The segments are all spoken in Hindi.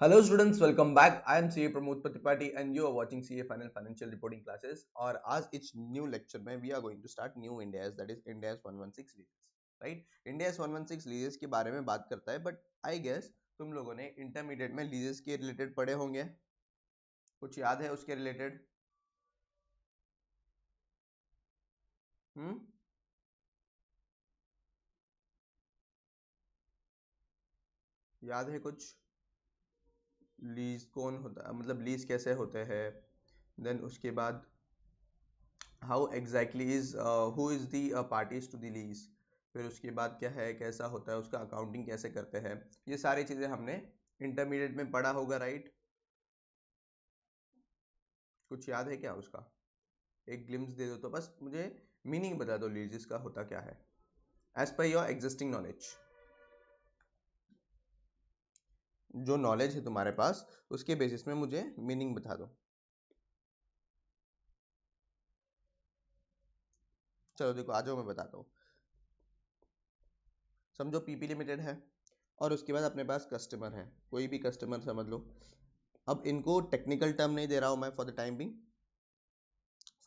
Hello students, welcome back. I am CA Pramod Patipati and you are watching CA Final Financial Reporting Classes. और आज इस new lecture में we are going to start new Indias, that is Indias 116 leases, right? Indias 116 leases के बारे में बात करता है, but I guess तुम लोगों ने intermediate में leases के related पढ़े होंगे, कुछ याद है उसके related? याद है कुछ? लीज कौन होता है, मतलब लीज कैसे होते हैं, देन उसके बाद how exactly is who is the parties to the lease, फिर उसके बाद क्या है, कैसा होता है, उसका अकाउंटिंग कैसे करते हैं, ये सारी चीजें हमने इंटरमीडिएट में पढ़ा होगा, राइट? कुछ याद है क्या उसका? एक ग्लिम्स दे दो तो बस मुझे मीनिंग बता दो लीजेस का होता क्या है as per your existing knowledge. जो नॉलेज है तुम्हारे पास उसके बेसिस में मुझे मीनिंग बता दो। चलो देखो, आ जाओ, मैं बताता हूँ। समझो पीपी लिमिटेड है और उसके बाद अपने पास कस्टमर है, कोई भी कस्टमर समझ लो। अब इनको टेक्निकल टर्म नहीं दे रहा हूं मैं फॉर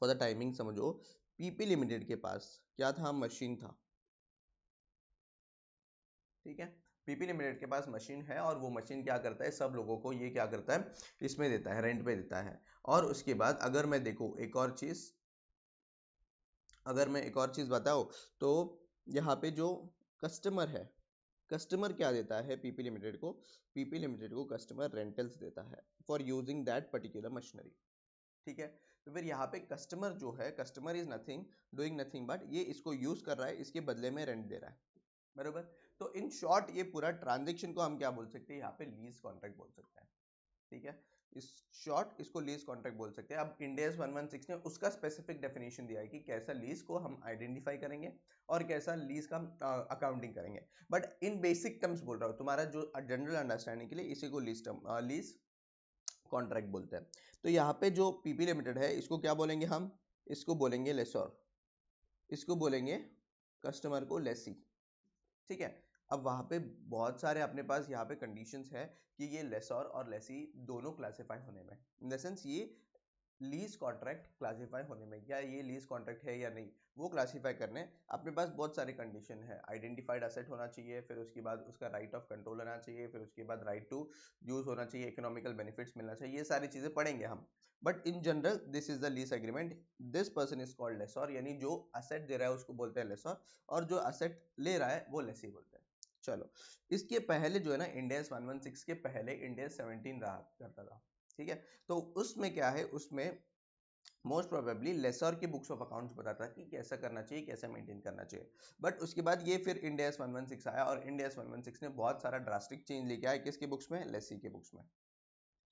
द टाइमिंग समझो। पीपी लिमिटेड के पास क्या था? मशीन था, ठीक है। पीपी लिमिटेड के पास मशीन है और वो मशीन क्या करता है, सब लोगों को ये क्या करता है, इसमें देता है, रेंट पे देता है। और उसके बाद अगर मैं देखो एक और चीज, अगर मैं एक और चीज बताऊं तो यहाँ पे जो कस्टमर है, कस्टमर क्या देता है पीपी लिमिटेड को? पीपी लिमिटेड को कस्टमर रेंटल्स देता है for using that particular machinery, ठीक है। तो फिर यहाँ पे कस्टमर जो है, customer is nothing doing nothing but ये इसको यूज कर रहा है, इसके बदले में रेंट दे रहा है, बरोबर। तो इन शॉर्ट ये पूरा ट्रांजेक्शन को हम क्या बोल सकते हैं, यहाँ पे लीज कॉन्ट्रैक्ट बोल सकते हैं, ठीक है। इस शॉर्ट इसको लीज कॉन्ट्रैक्ट बोल सकते हैं। अब इंडियस 116 ने उसका स्पेसिफिक डेफिनेशन दिया है कि कैसा लीज को हम आइडेंटिफाई करेंगे और कैसा लीज का अकाउंटिंग करेंगे। बट इन बेसिक टर्म्स बोल रहा हूँ, तुम्हारा जो जनरल अंडरस्टैंडिंग के लिए इसी को लीज कॉन्ट्रैक्ट बोलते हैं। तो यहाँ पे जो पीपी लिमिटेड है इसको क्या बोलेंगे हम? इसको बोलेंगे लेसोर, इसको बोलेंगे कस्टमर को लेसी, ठीक है। अब वहां पे बहुत सारे अपने पास यहाँ पे कंडीशंस है कि ये लेसोर और लेसी दोनों क्लासिफाई होने में, इन द सेंस ये लीज कॉन्ट्रैक्ट क्लासिफाई होने में, क्या ये लीज कॉन्ट्रैक्ट है या नहीं, वो क्लासिफाई करने अपने पास बहुत सारे कंडीशन है। आइडेंटिफाइड असेट होना चाहिए, फिर उसके बाद उसका राइट ऑफ कंट्रोल होना चाहिए, फिर उसके बाद राइट टू यूज होना चाहिए, इकोनॉमिकल बेनिफिट्स मिलना चाहिए, ये सारी चीजें पढ़ेंगे हम। But in general this is the lease agreement, this person is called lessor, यानी जो असेट दे रहा है उसको बोलते हैं लेसोर और जो असेट ले रहा है वो लेसी बोलते हैं। चलो, इसके पहले जो है ना, इंडियस 116 के पहले इंडियस 17 रहा करता था, ठीक है। तो उसमें क्या है, उसमें मोस्ट प्रोबेबली लेसर की बुक्स ऑफ अकाउंट्स बताता है कि कैसा करना चाहिए, कैसे मेंटेन करना चाहिए। बट उसके बाद ये फिर इंडियस 116 आया और इंडियस 116 ने बहुत सारा ड्रास्टिक चेंज लेके आया, किसकी बुक्स में? लेसी के बुक्स में,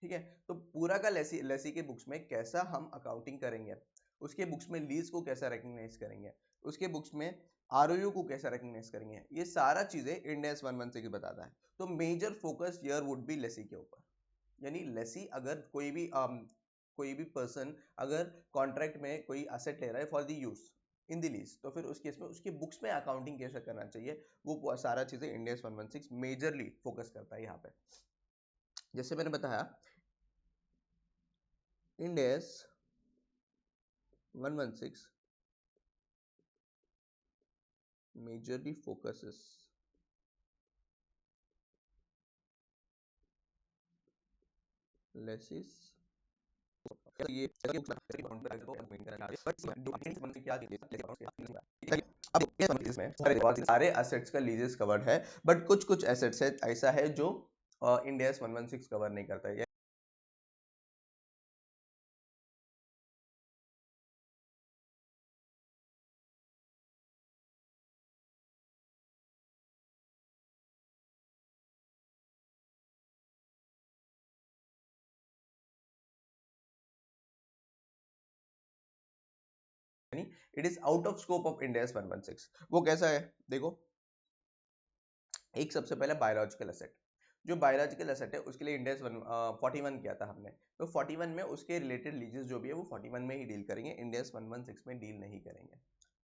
ठीक है। तो पूरा का लेसी लेसी के बुक्स में कैसा हम अकाउंटिंग करेंगे, उसके बुक्स में लीज को कैसा रिकग्नाइज करेंगे, उसके बुक्स में आरओयू को कैसा रिकग्नाइज करेंगे, ये सारा चीजें इंडियस 116 बताता है। तो major focus here would be lessee के ऊपर, यानी लेसी अगर कोई भी पर्सन अगर कॉन्ट्रैक्ट में कोई असेट ले रहा है for the use in the lease, तो फिर उस केस में उसके बुक्स में अकाउंटिंग कैसे करना चाहिए, वो सारा चीजें इंडियस 116 मेजरली फोकस करता है यहाँ पे। जैसे मैंने बताया, Indians 116 majorly focuses less is ये अब इसमें सारे एसेट्स का लीजेस कवर्ड है, बट कुछ कुछ एसेट्स है ऐसा है जो इंडियस 116 कवर नहीं करता है। It is out of scope of Ind AS 116। वो कैसा है देखो, एक सबसे पहले बायोलॉजिकल एसेट, जो बायोलॉजिकल एसेट है उसके लिए इंडेक्स 41 किया था हमने, तो 41 में उसके रिलेटेड लीजेस जो भी है वो 41 में ही डील करेंगे, इंडेक्स 116 में डील नहीं करेंगे।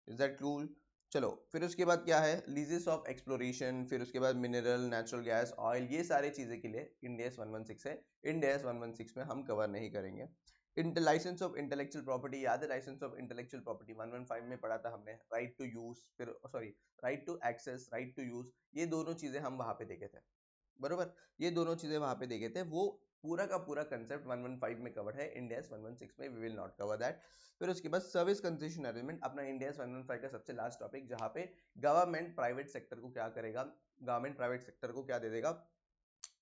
Is that cool? चलो फिर उसके बाद क्या है, लीजेस ऑफ एक्सप्लोरेशन, फिर उसके बाद मिनरल, नेचुरल गैस, ऑयल, ये सारे चीजें के लिए इंडेस 116 है। इंडेस 116 में हम कवर नहीं करेंगे। लाइसेंस ऑफ इंटेलेक्चुअल प्रॉपर्टी याद है, लाइसेंस ऑफ इंटेलेक्चुअल प्रॉपर्टी 115 में पढ़ा था हमने, राइट टू यूज, फिर sorry right to access, right to use, ये दोनों चीजें हम वहां पे देखे थे, बरोबर, ये दोनों चीजें वहां पे देखे थे, वो पूरा का पूरा कंसेप्ट 115 में कवर है, इंडियस 116 में we will not cover that. फिर उसके बाद सर्विस कंसेशन अरेंजमेंट, अपना इंडियस 115 का सबसे लास्ट टॉपिक, जहां पे गवर्नमेंट प्राइवेट सेक्टर को क्या करेगा, गवर्नमेंट प्राइवेट सेक्टर को क्या दे देगा,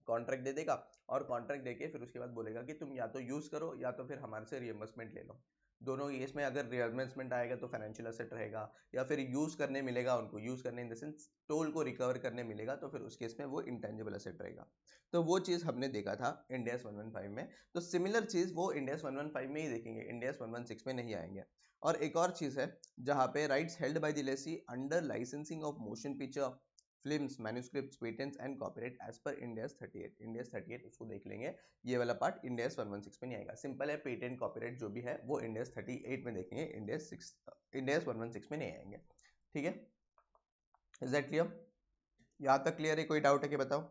कॉन्ट्रैक्ट दे देगा, और कॉन्ट्रैक्ट देके फिर उसके बाद बोलेगा कि तुम या तो यूज करो या तो फिर हमारे से रियम्बर्समेंट ले लो। दोनों केस में अगर रियम्बर्समेंट आएगा तो फाइनेंशियल असेट रहेगा, या फिर यूज करने मिलेगा उनको, यूज करने इन द सेंस टोल को रिकवर करने मिलेगा, तो फिर उस केस में वो इंटेंजिबल असेट रहेगा। तो वो चीज हमने देखा था इंडियस 115 में, तो सिमिलर चीज वो इंडियस 115 में ही देखेंगे, इंडियस 116 में नहीं आएंगे। और एक और चीज है जहां पे rights held by the lessee under licensing of motion picture, films, manuscripts, patents and copyright as per Ind AS 38, Ind AS 38 उसको देख लेंगे, ये वाला पार्ट इंडियस 116 में नहीं आएगा। सिंपल है, पेटेंट कॉपीराइट जो भी है वो इंडियस 38 में देखेंगे, इंडियस 116 में नहीं आएंगे। ठीक है, इज दैट क्लियर? यहाँ तक क्लियर है? कोई डाउट है कि बताओ?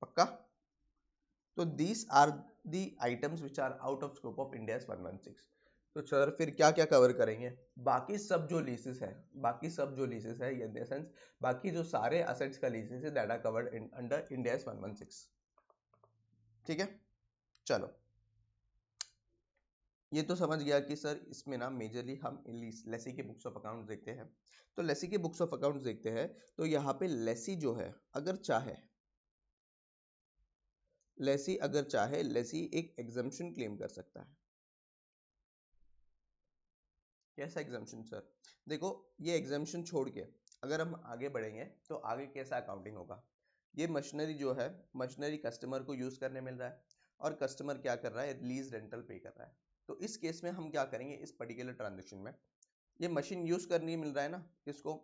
पक्का? तो these are the items which are out of scope of Ind AS 116। तो सर फिर क्या क्या कवर करेंगे? बाकी सब जो लीसेस है, बाकी सब जो लीसेस है, इन द सेंस बाकी जो सारे असेट्स का लीसेस है, that are covered under Ind AS 116। ठीक है, चलो ये तो समझ गया कि सर इसमें ना मेजरली हम लेसी के बुक्स ऑफ अकाउंट देखते हैं। तो लेसी के बुक्स ऑफ अकाउंट देखते हैं, तो यहाँ पे लेसी जो है अगर चाहे, लेसी अगर चाहे, लेसी एक एग्जम्पशन क्लेम कर सकता है। कैसा एग्जम्पशन सर? देखो ये एग्जम्पशन छोड़ के अगर हम आगे बढ़ेंगे तो आगे कैसा अकाउंटिंग होगा, ये मशीनरी जो है, मशीनरी कस्टमर को यूज करने मिल रहा है, और कस्टमर क्या कर रहा है, लीज रेंटल पे कर रहा है। तो इस केस में हम क्या करेंगे, इस पर्टिकुलर ट्रांजेक्शन में ये मशीन यूज करनी मिल रहा है ना किसको,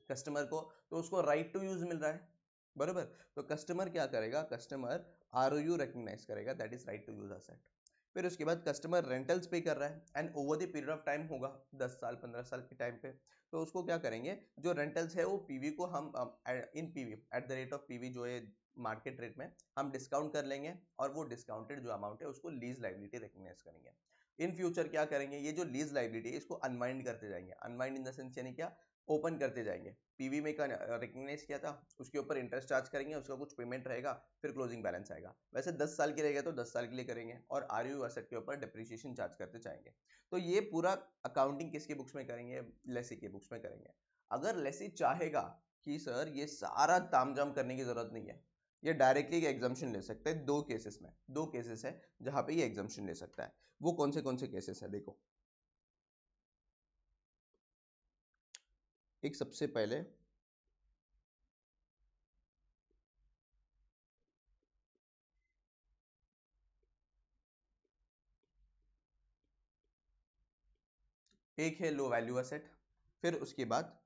कस्टमर को, तो उसको राइट टू यूज मिल रहा है, बरोबर। तो कस्टमर क्या करेगा, कस्टमर आरओयू रिकॉग्नाइज करेगा, that is right to use asset. फिर उसके बाद कस्टमर रेंटल्स पे कर रहा है and over the period of time होगा 10 साल 15 साल के टाइम पे, तो उसको क्या करेंगे, जो रेंटल्स है वो पीवी को हम in PV at the rate of PV जो है मार्केट रेट में हम डिस्काउंट कर लेंगे, और वो डिस्काउंटेड जो अमाउंट है उसको लीज लाइबिलिटी रिकॉग्नाइज करेंगे। इन फ्यूचर क्या करेंगे, ये जो लीज लाइबिलिटी है इसको अनवाइंड करते जाएंगे, अनवाइंड इन द सेंस यानी क्या, ओपन करते जाएंगे। पीवी में का रिकॉग्नाइज किया था, उसके ऊपर इंटरेस्ट चार्ज करेंगे, उसका कुछ पेमेंट रहेगा, फिर क्लोजिंग बैलेंस आएगा। वैसे 10 साल के रहेगा तो 10 साल के लिए करेंगे, और आरयू एसेट के ऊपर डिप्रिसिएशन चार्ज करते जाएंगे। तो ये पूरा अकाउंटिंग किसके बुक्स में करेंगे, लेसी के बुक्स में करेंगे। अगर लेसी चाहेगा कि सर ये सारा तामझाम करने की जरूरत नहीं है, ये डायरेक्टली एग्जाम्पशन ले सकते हैं, दो केसेस में, दो केसेस है जहां पे ये एग्जाम्पशन ले सकता है। वो कौन से केसेस है देखो, एक सबसे पहले एक है लो वैल्यू एसेट, फिर उसके बाद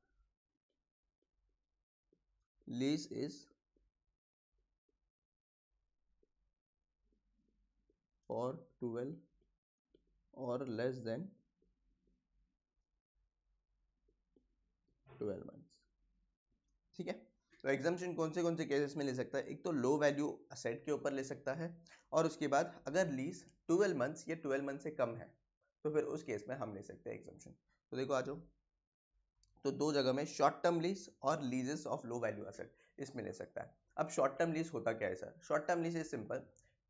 लीज इज फॉर 12 और लेस देन 12 मंथ्स। ठीक है, तो एग्जाम्पशन कौन से केसेस में ले सकता है, एक तो लो वैल्यू असेट के ऊपर ले सकता है, और उसके बाद अगर लीज 12 मंथ्स या 12 मंथ से कम है तो फिर उस केस में हम ले सकते हैं एग्जाम्पशन। तो देखो आ जाओ, तो दो जगह में शॉर्ट टर्म लीज और लीजेस ऑफ लो वैल्यू एसेट इसमें ले सकता है। अब शॉर्ट टर्म लीज होता क्या है sir, short term lease is simple,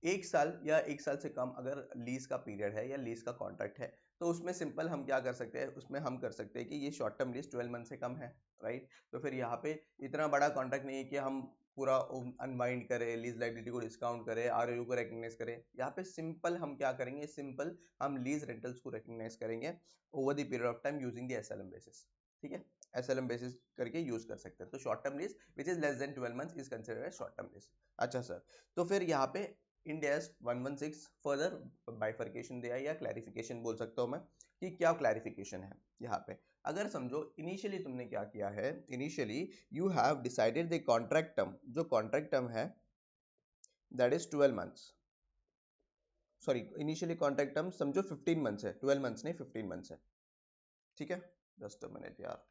एक साल या एक साल से कम अगर लीज का पीरियड है या लीज का कॉन्ट्रैक्ट है, तो उसमें सिंपल हम क्या कर सकते हैं, उसमें हम कर सकते हैं कि ये शॉर्ट टर्म लीज 12 मंथ से कम है, राइट। तो फिर यहाँ पे इतना बड़ा कॉन्ट्रैक्ट नहीं है कि हम पूरा अनवाइंड करें, लीज लाइबिलिटी को डिस्काउंट करें, आरओयू को रिकॉग्नाइज करें। यहाँ पे सिंपल हम क्या करेंगे, सिंपल हम लीज रेंटल्स को रिकॉग्नाइज करेंगे over the period of time using the SLM basis. ठीक है, एसएलएम बेसिस करके यूज कर सकते हैं। तो short term lease which is less than 12 months is considered as short term lease. अच्छा सर, तो फिर यहाँ पे इंडियाज 116 फर्दर बाइफर्केशन दिया या क्लैरिफिकेशन बोल सकता हूँ मैं, कि क्या क्लैरिफिकेशन है यहाँ पे। अगर समझो इनिशियली तुमने क्या किया है, initially you have decided the contract term, जो कॉन्ट्रैक्ट टर्म है that is 12 months, sorry initially contract term समझो 15 मंथ्स है, 12 मंथ्स नहीं 15 मंथ्स है, ठीक है। जस्ट अ मिनट यार,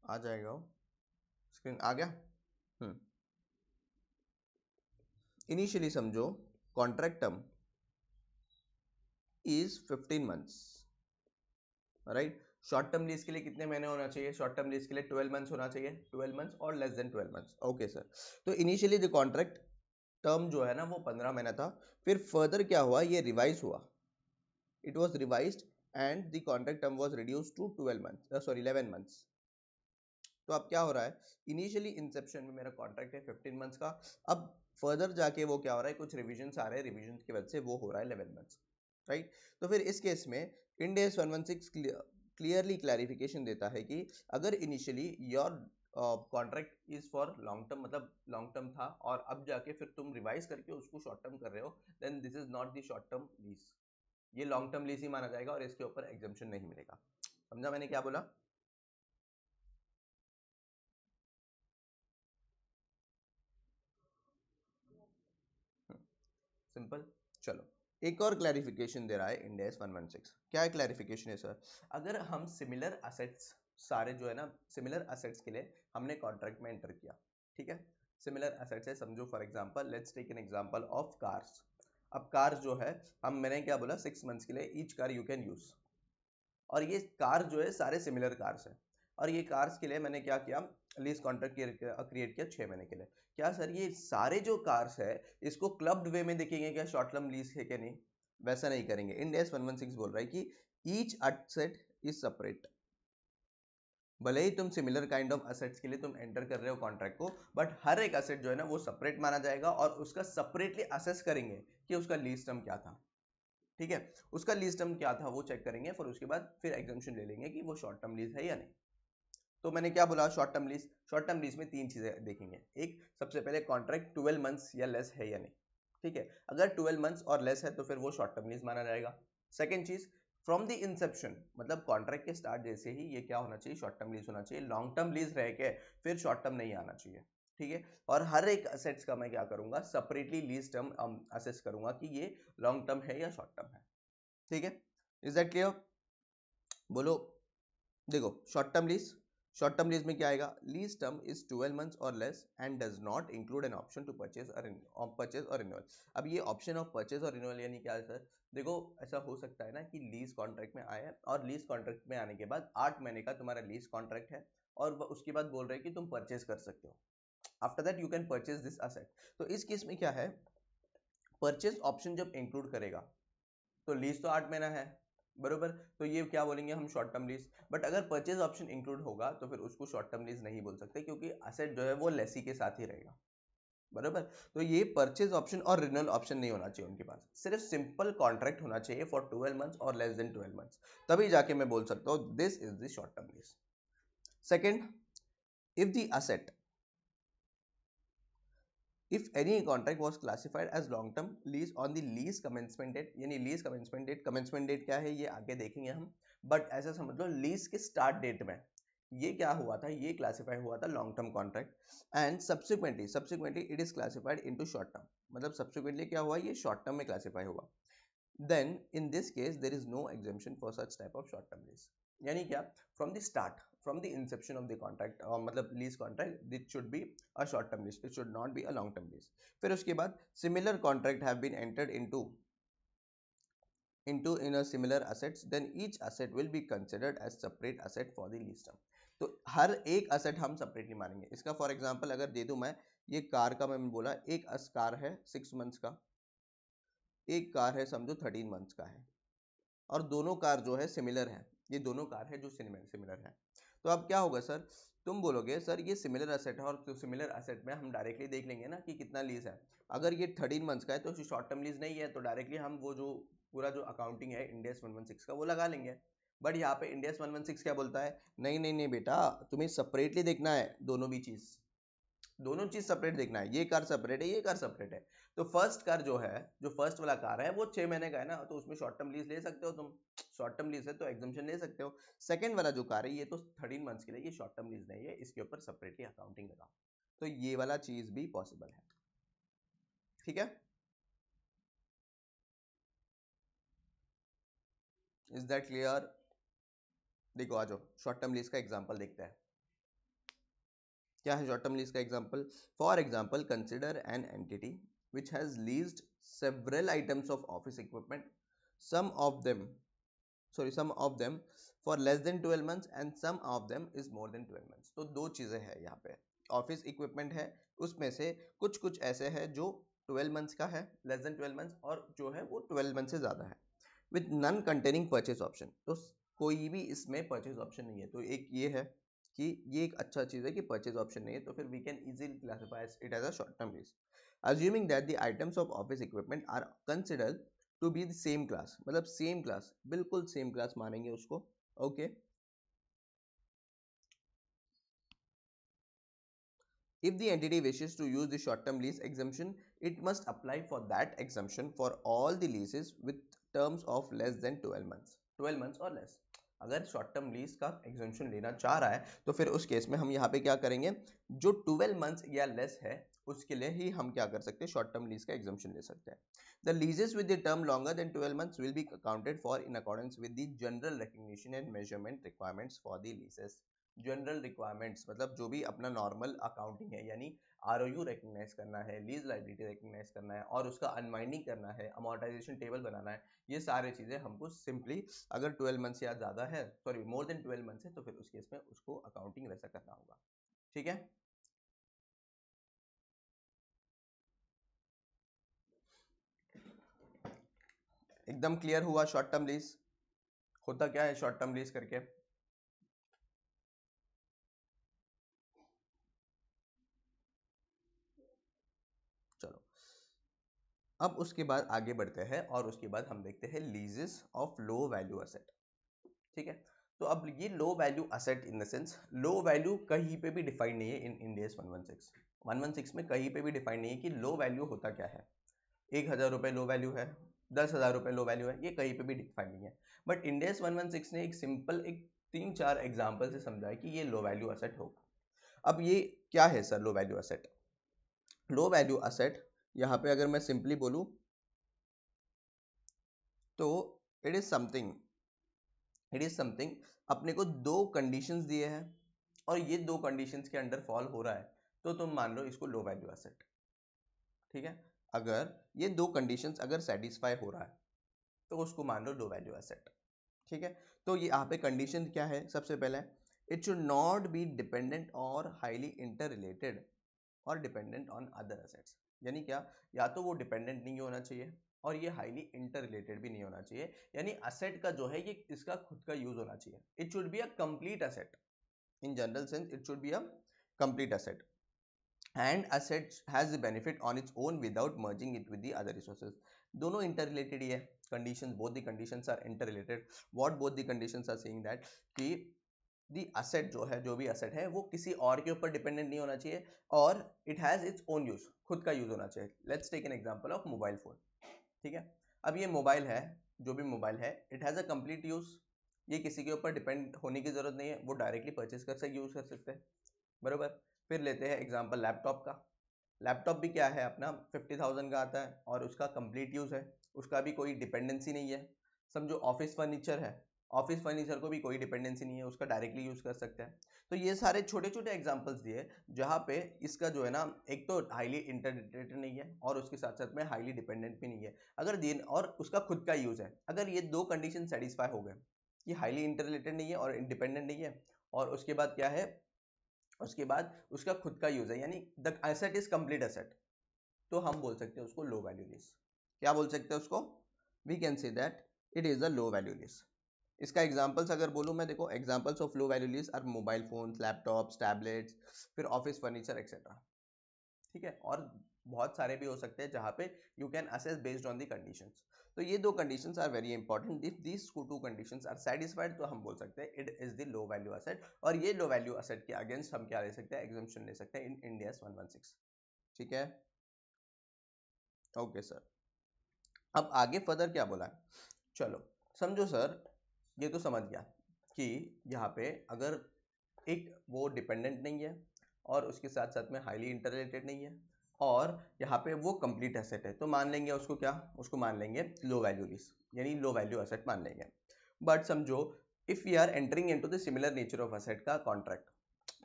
आ जाएगा वो, स्क्रीन आ गया। इनिशियली समझो contract term is 15 months, right. Short term lease के लिए कितने महीने होना चाहिए? शॉर्ट टर्म लीज के लिए 12 मंथ्स होना चाहिए, 12 मंथ्स और less than 12 months, okay sir. तो इनिशियली द कॉन्ट्रैक्ट टर्म जो है ना वो 15 महीना था, फिर फर्दर क्या हुआ, ये रिवाइज हुआ, it was revised and the contract term was reduced to 12 months, sorry 11 months. तो अब क्या हो रहा है, इनिशियली इंसेप्शन में मेरा कॉन्ट्रैक्ट है 15 मंथ्स का, अब फर्दर जाके वो क्या हो रहा है, कुछ रिविजन्स आ रहे हैं, रिविजन्स की वजह से वो हो रहा है 11 मंथ्स, राइट। तो फिर इस केस में इंड AS 116 क्लियरली क्लैरिफिकेशन देता है कि अगर initially your contract is for long term, मतलब लॉन्ग टर्म था और अब जाके फिर तुम रिवाइज करके उसको शॉर्ट टर्म कर रहे हो, then this is not the short term lease, ये लॉन्ग टर्म लीज ही माना जाएगा और इसके ऊपर एग्जम्पशन नहीं मिलेगा। समझा मैंने क्या बोला? सिंपल। चलो एक और क्लैरिफिकेशन दे रहा है इंड AS 116, क्या है क्लैरिफिकेशन है सर? अगर हम सिमिलर असेट्स सारे जो है ना, सिमिलर असेट्स के लिए हमने कॉन्ट्रैक्ट में एंटर किया, ठीक है। सिमिलर असेट्स है, समझो for example let's take an example of cars. अब कार्स जो है, हम मैंने क्या बोला, 6 मंथ्स के लिए each car you can use, और ये कार जो है सारे सिमिलर कार्स हैं, और ये कार्स के लिए मैंने क्या किया, लीज कॉन्ट्रैक्ट क्रिएट किया 6 महीने के लिए। क्या सर ये सारे जो कार्स है इसको क्लब्ड वे में देखेंगे क्या, शॉर्ट टर्म लीज है क्या? नहीं, वैसा नहीं करेंगे। इंड AS 116 बोल रहा है कि ईच असेट इज सेपरेट, भले ही तुम सिमिलर काइंड ऑफ असेट्स के लिए तुम एंटर कर रहे हो कॉन्ट्रैक्ट को, बट हर एक असेट जो है ना वो सेपरेट माना जाएगा और उसका सेपरेटली असेस करेंगे कि उसका लीज टर्म क्या था, ठीक है। उसका लीज टर्म क्या था वो चेक करेंगे, फिर उसके बाद फिर एग्जम्पशन ले लेंगे कि वो शॉर्ट टर्म लीज है या नहीं। तो मैंने क्या बोला, short term lease, short term lease में तीन चीजें देखेंगे, एक सबसे पहले कॉन्ट्रैक्ट 12 मंथ्स या लेस है या नहीं, ठीक है। अगर 12 मंथ्स और लेस है तो फिर वो शॉर्ट टर्म लीज माना जाएगा। सेकंड चीज, फ्रॉम द इंसेप्शन, मतलब कॉन्ट्रैक्ट के स्टार्ट जैसे ही ये क्या होना चाहिए, शॉर्ट टर्म लीज होना चाहिए, लॉन्ग टर्म लीज रह के फिर शॉर्ट टर्म नहीं आना चाहिए, ठीक है। और हर एक असेट्स का मैं क्या करूंगा, सेपरेटली लीज टर्म असेस करूंगा कि ये लॉन्ग टर्म है या शॉर्ट टर्म है, ठीक है। Is that clear? बोलो। देखो शॉर्ट टर्म लीज में क्या आएगा, लीज टर्म इज 12 मंथ्स और less and does not include an option to purchase or renewal. अब ये option of purchase or renewal यानी क्या है सर? देखो ऐसा हो सकता है ना कि लीज कॉन्ट्रैक्ट में आया और लीज कॉन्ट्रैक्ट में आने के बाद 8 महीने का तुम्हारा लीज कॉन्ट्रैक्ट है और उसके बाद बोल रहे हैं कि तुम परचेज कर सकते हो, after that you can purchase this asset. तो इस केस में क्या है, परचेज ऑप्शन जब इंक्लूड करेगा तो लीज तो 8 महीना है, बरोबर, तो ये क्या बोलेंगे हम, शॉर्ट टर्म लीज। बट अगर परचेज ऑप्शन इंक्लूड होगा तो फिर उसको शॉर्ट टर्म लीज नहीं बोल सकते, क्योंकि असेट जो है वो लेसी के साथ ही रहेगा, बरोबर। तो ये परचेज ऑप्शन और रिन्यूअल ऑप्शन नहीं होना चाहिए उनके पास, सिर्फ सिंपल कॉन्ट्रैक्ट होना चाहिए फॉर 12 मंथ्स और लेस देन 12 मंथ्स, तभी जाके मैं बोल सकता हूँ this is the short term lease. Second, if the asset, if any contract was classified as long term lease on the lease commencement date, यानी lease commencement date क्या है ये आगे देखेंगे हम, बट ऐसा समझ लो लीज के स्टार्ट डेट में ये क्या हुआ था, ये क्लासिफाई हुआ था long term contract and subsequently it is classified into short term, मतलब सब्सिक्वेंटली क्या हुआ, ये शॉर्ट टर्म में क्लासिफाई हुआ, then in this case there is no exemption for such type of short term lease। यानी क्या, from the start, from the inception of the contract मतलब lease contract it should be a short term lease, it should not be a long term lease। फिर उसके बाद similar contract have been entered into in a similar assets, then each asset will be considered as separate asset for the lease term। तो हर एक asset हम separately मानेंगे। इसका for example अगर दे दूं मैं, ये कार का मैंने बोला एक कार है 6 मंथ्स का, एक कार है समझो 13 मंथ्स का है, और दोनों कार जो है सिमिलर है, ये दोनों कार है जो सिमिलर है। तो अब क्या होगा सर, तुम बोलोगे सर ये सिमिलर एसेट है और तो सिमिलर एसेट में हम डायरेक्टली देख लेंगे ना कि कितना लीज है। अगर ये 13 मंथ्स का है तो शॉर्ट टर्म लीज नहीं है, तो डायरेक्टली हम वो जो पूरा जो अकाउंटिंग है इंड AS 116 का वो लगा लेंगे। बट यहाँ पे इंड AS 116 क्या बोलता है, नहीं नहीं नहीं बेटा, तुम्हें सेपरेटली देखना है दोनों भी चीज, दोनों चीज सेपरेट देखना है, ये कार सेपरेट है ये कार सेपरेट है। तो फर्स्ट कार जो है, जो फर्स्ट वाला कार है वो 6 महीने का है ना, तो उसमें शॉर्ट टर्म लीज ले सकते हो तुम, शॉर्ट टर्म लीज है तो एग्जम्पशन ले सकते हो। सेकंड वाला जो कार है ये तो 13 मंथ्स के लिए, ये शॉर्ट टर्म लीज नहीं है, इसके ऊपर सेपरेटली अकाउंटिंग लगाओ, तो ये वाला चीज भी पॉसिबल है। ठीक है, इज दैट क्लियर? देखो आ जाओ, शॉर्ट टर्म लीज का एग्जांपल देखते हैं। क्या है शॉर्ट टर्म लीज का example? For example consider an entity which has leased several items of office equipment, some of them some of them for less than 12 months and some of them is more than 12 months। तो दो चीजें हैं यहाँ पे, ऑफिस इक्विपमेंट है, उसमें से कुछ कुछ ऐसे है जो 12 मंथ्स का है, लेस देन 12 मंथ्स, और जो है वो 12 मंथ से ज्यादा है, with none containing purchase option. तो कोई भी इसमें परचेज ऑप्शन नहीं है। तो एक ये है कि ये एक अच्छा चीज है कि परचेज ऑप्शन नहीं है, तो फिर we can easily classify it as a short term lease, assuming that the items of office equipment are considered to be the same class, मतलब सेम क्लास, बिल्कुल सेम क्लास मानेंगे उसको। Okay, if the entity wishes to use the short term lease exemption, it must apply for that exemption for all the leases with terms of less than 12 months, 12 months or less। अगर शॉर्ट टर्म लीज का एग्जाम्पशन लेना चाह रहा है तो फिर उस केस में हम यहाँ पे क्या करेंगे, जो 12 मंथ्स या लेस है उसके लिए ही हम क्या कर सकते हैं, शॉर्ट टर्म लीज का एग्जाम्पशन ले सकते हैं। The leases with the term longer than 12 months will be accounted for in accordance with the general recognition and measurement requirements for the leases। General requirements मतलब जो भी अपना नॉर्मल अकाउंटिंग है, यानी आरओयू रिकग्नाइज करना है, लीज लायबिलिटी रिकग्नाइज करना है, और उसका अनवाइंडिंग करना है, अमोर्टाइजेशन टेबल बनाना है, ये सारी चीजें हमको सिंपली अगर 12 मंथ्स या ज्यादा है, सॉरी मोर देन 12 मंथ्स है, तो फिर उस केस में उसको अकाउंटिंग वैसा करना होगा। ठीक है, एकदम क्लियर हुआ शॉर्ट टर्म लीज होता क्या है, शॉर्ट टर्म लीज करके? चलो, अब उसके बाद आगे बढ़ते हैं और उसके बाद हम देखते हैं लीजेस ऑफ लो वैल्यू एसेट। ठीक है, तो अब ये low value asset in the sense, low value कहीं पे भी डिफाइन नहीं है इन इंडियस 116 में कहीं पे भी डिफाइन नहीं है कि लो वैल्यू होता क्या है। 1000 रुपए लो वैल्यू है, 10,000 रुपए लो वैल्यू है, ये कहीं पे भी डिफाइन नहीं है। बट इंडियस 116 ने एक सिंपल एक 3-4 एग्जाम्पल से समझाया कि ये लो वैल्यू एसेट होगा। अब ये क्या है सर लो वैल्यू एसेट? लो वैल्यू एसेट यहाँ पे अगर मैं सिंपली बोलूं तो इट इज समथिंग, अपने को दो कंडीशंस दिए हैं और ये दो कंडीशंस के अंडर फॉल हो रहा है, तो तुम मान लो इसको लो वैल्यू एसेट। ठीक है, अगर ये दो कंडीशंस अगर सेटिस्फाई हो रहा है तो उसको मान लो लो वैल्यू एसेट। ठीक है, तो ये यहाँ पे कंडीशन क्या है, सबसे पहले it should not be dependent और हाईली इंटर रिलेटेड और डिपेंडेंट ऑन अदर एसेट्स। यानी क्या, या तो वो डिपेंडेंट नहीं होना चाहिए और ये हाईली इंटर रिलेटेड भी नहीं होना चाहिए, यानी असेट का जो है ये इसका खुद का यूज होना चाहिए। It should be a complete asset, in general sense it should be a complete asset and asset has the benefit on its own without merging it with the other resources। दोनों इंटर ही है, conditions, both the conditions are interrelated। what both the conditions are saying that कि दी asset जो है, जो भी asset है वो किसी और के ऊपर डिपेंडेंट नहीं होना चाहिए और it has its own use, खुद का यूज होना चाहिए। let's take an example of mobile phone. ठीक है, अब ये मोबाइल है, जो भी मोबाइल है it has a complete use, ये किसी के ऊपर डिपेंड होने की जरूरत नहीं है, वो डायरेक्टली परचेज कर सकते, यूज कर सकते हैं, बरोबर। फिर लेते हैं एग्जांपल लैपटॉप का। लैपटॉप भी क्या है अपना 50,000 का आता है और उसका कंप्लीट यूज है, उसका भी कोई डिपेंडेंसी नहीं है। समझो ऑफिस फर्नीचर है, ऑफिस फर्नीचर को भी कोई डिपेंडेंसी नहीं है, उसका डायरेक्टली यूज कर सकते हैं। तो ये सारे छोटे छोटे एग्जांपल्स दिए जहाँ पे इसका जो है ना, एक तो हाईली इंटरडिपेंडेंट नहीं है और उसके साथ साथ में हाईली डिपेंडेंट भी नहीं है, अगर दिन और उसका खुद का यूज है। अगर ये दो कंडीशन सेटिस्फाई हो गए कि हाईली इंटररिलेटेड नहीं है और इंडिपेंडेंट नहीं है, और उसके बाद क्या है, उसके बाद उसका खुद का यूज है, यानी the asset is complete asset, तो हम बोल सकते हैं उसको लो वैल्यू लीज। क्या बोल सकते हैं उसको? We can say that it is a low value lease. इसका एग्जांपल्स अगर बोलूं मैं, देखो examples of low value lease are mobile phones, laptops, tablets, फिर ऑफिस फर्नीचर एक्सेट्रा। ठीक है, और बहुत सारे भी हो सकते हैं जहां पे you can assess based on the conditions. तो ये दो conditions are very important, if these two conditions are satisfied तो हम बोल सकते हैं it is the low value asset, और ये लो वैल्यू एसेट के अगेंस्ट हम क्या ले सकते हैं, एग्जम्पशन ले सकते हैं इन इंडियाज 116। ठीक है, ओके सर। अब आगे फर्दर क्या बोला है, चलो समझो सर, ये तो समझ गया कि यहाँ पे अगर एक वो डिपेंडेंट नहीं है और उसके साथ साथ में हाईली इंटररिलेटेड नहीं है, और यहाँ पे वो कंप्लीट एसेट है, तो मान लेंगे उसको क्या, उसको मान लेंगे लो वैल्यू लीज, यानी लो वैल्यू एसेट मान लेंगे। बट समझो if we are entering into the similar nature of asset का कॉन्ट्रैक्ट,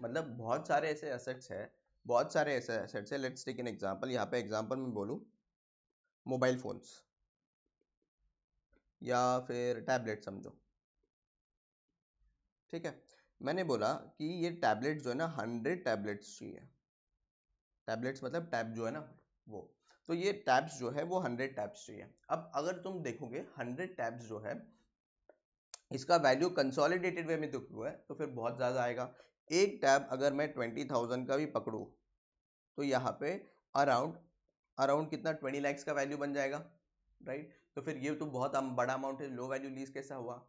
मतलब बहुत सारे ऐसे एसेट्स है, बहुत सारे ऐसे एसेट्स है। लेट्स टेक एन एग्जांपल, यहाँ पे एग्जांपल में बोलूँ मोबाइल फोन्स या फिर टैबलेट समझो, ठीक है। मैंने बोला कि ये टैबलेट जो है ना 100 टैबलेट्स चाहिए, टैबलेट्स मतलब टैब जो है ना वो, तो ये टैब्स जो है वो 100 टैब्स चाहिए। अब अगर तुम देखोगे 100 टैब्स जो है इसका वैल्यू कंसोलिडेटेड वे में देखो है तो फिर बहुत ज़्यादा आएगा। एक टैब अगर मैं 20,000 का भी पकड़ूँ तो यहाँ पे अराउंड अराउंड कितना 20 लैक्स का वैल्यू बन जाएगा, राइट। तो फिर ये तो बहुत बड़ा अमाउंट है, लो वैल्यू लीज कैसा हुआ,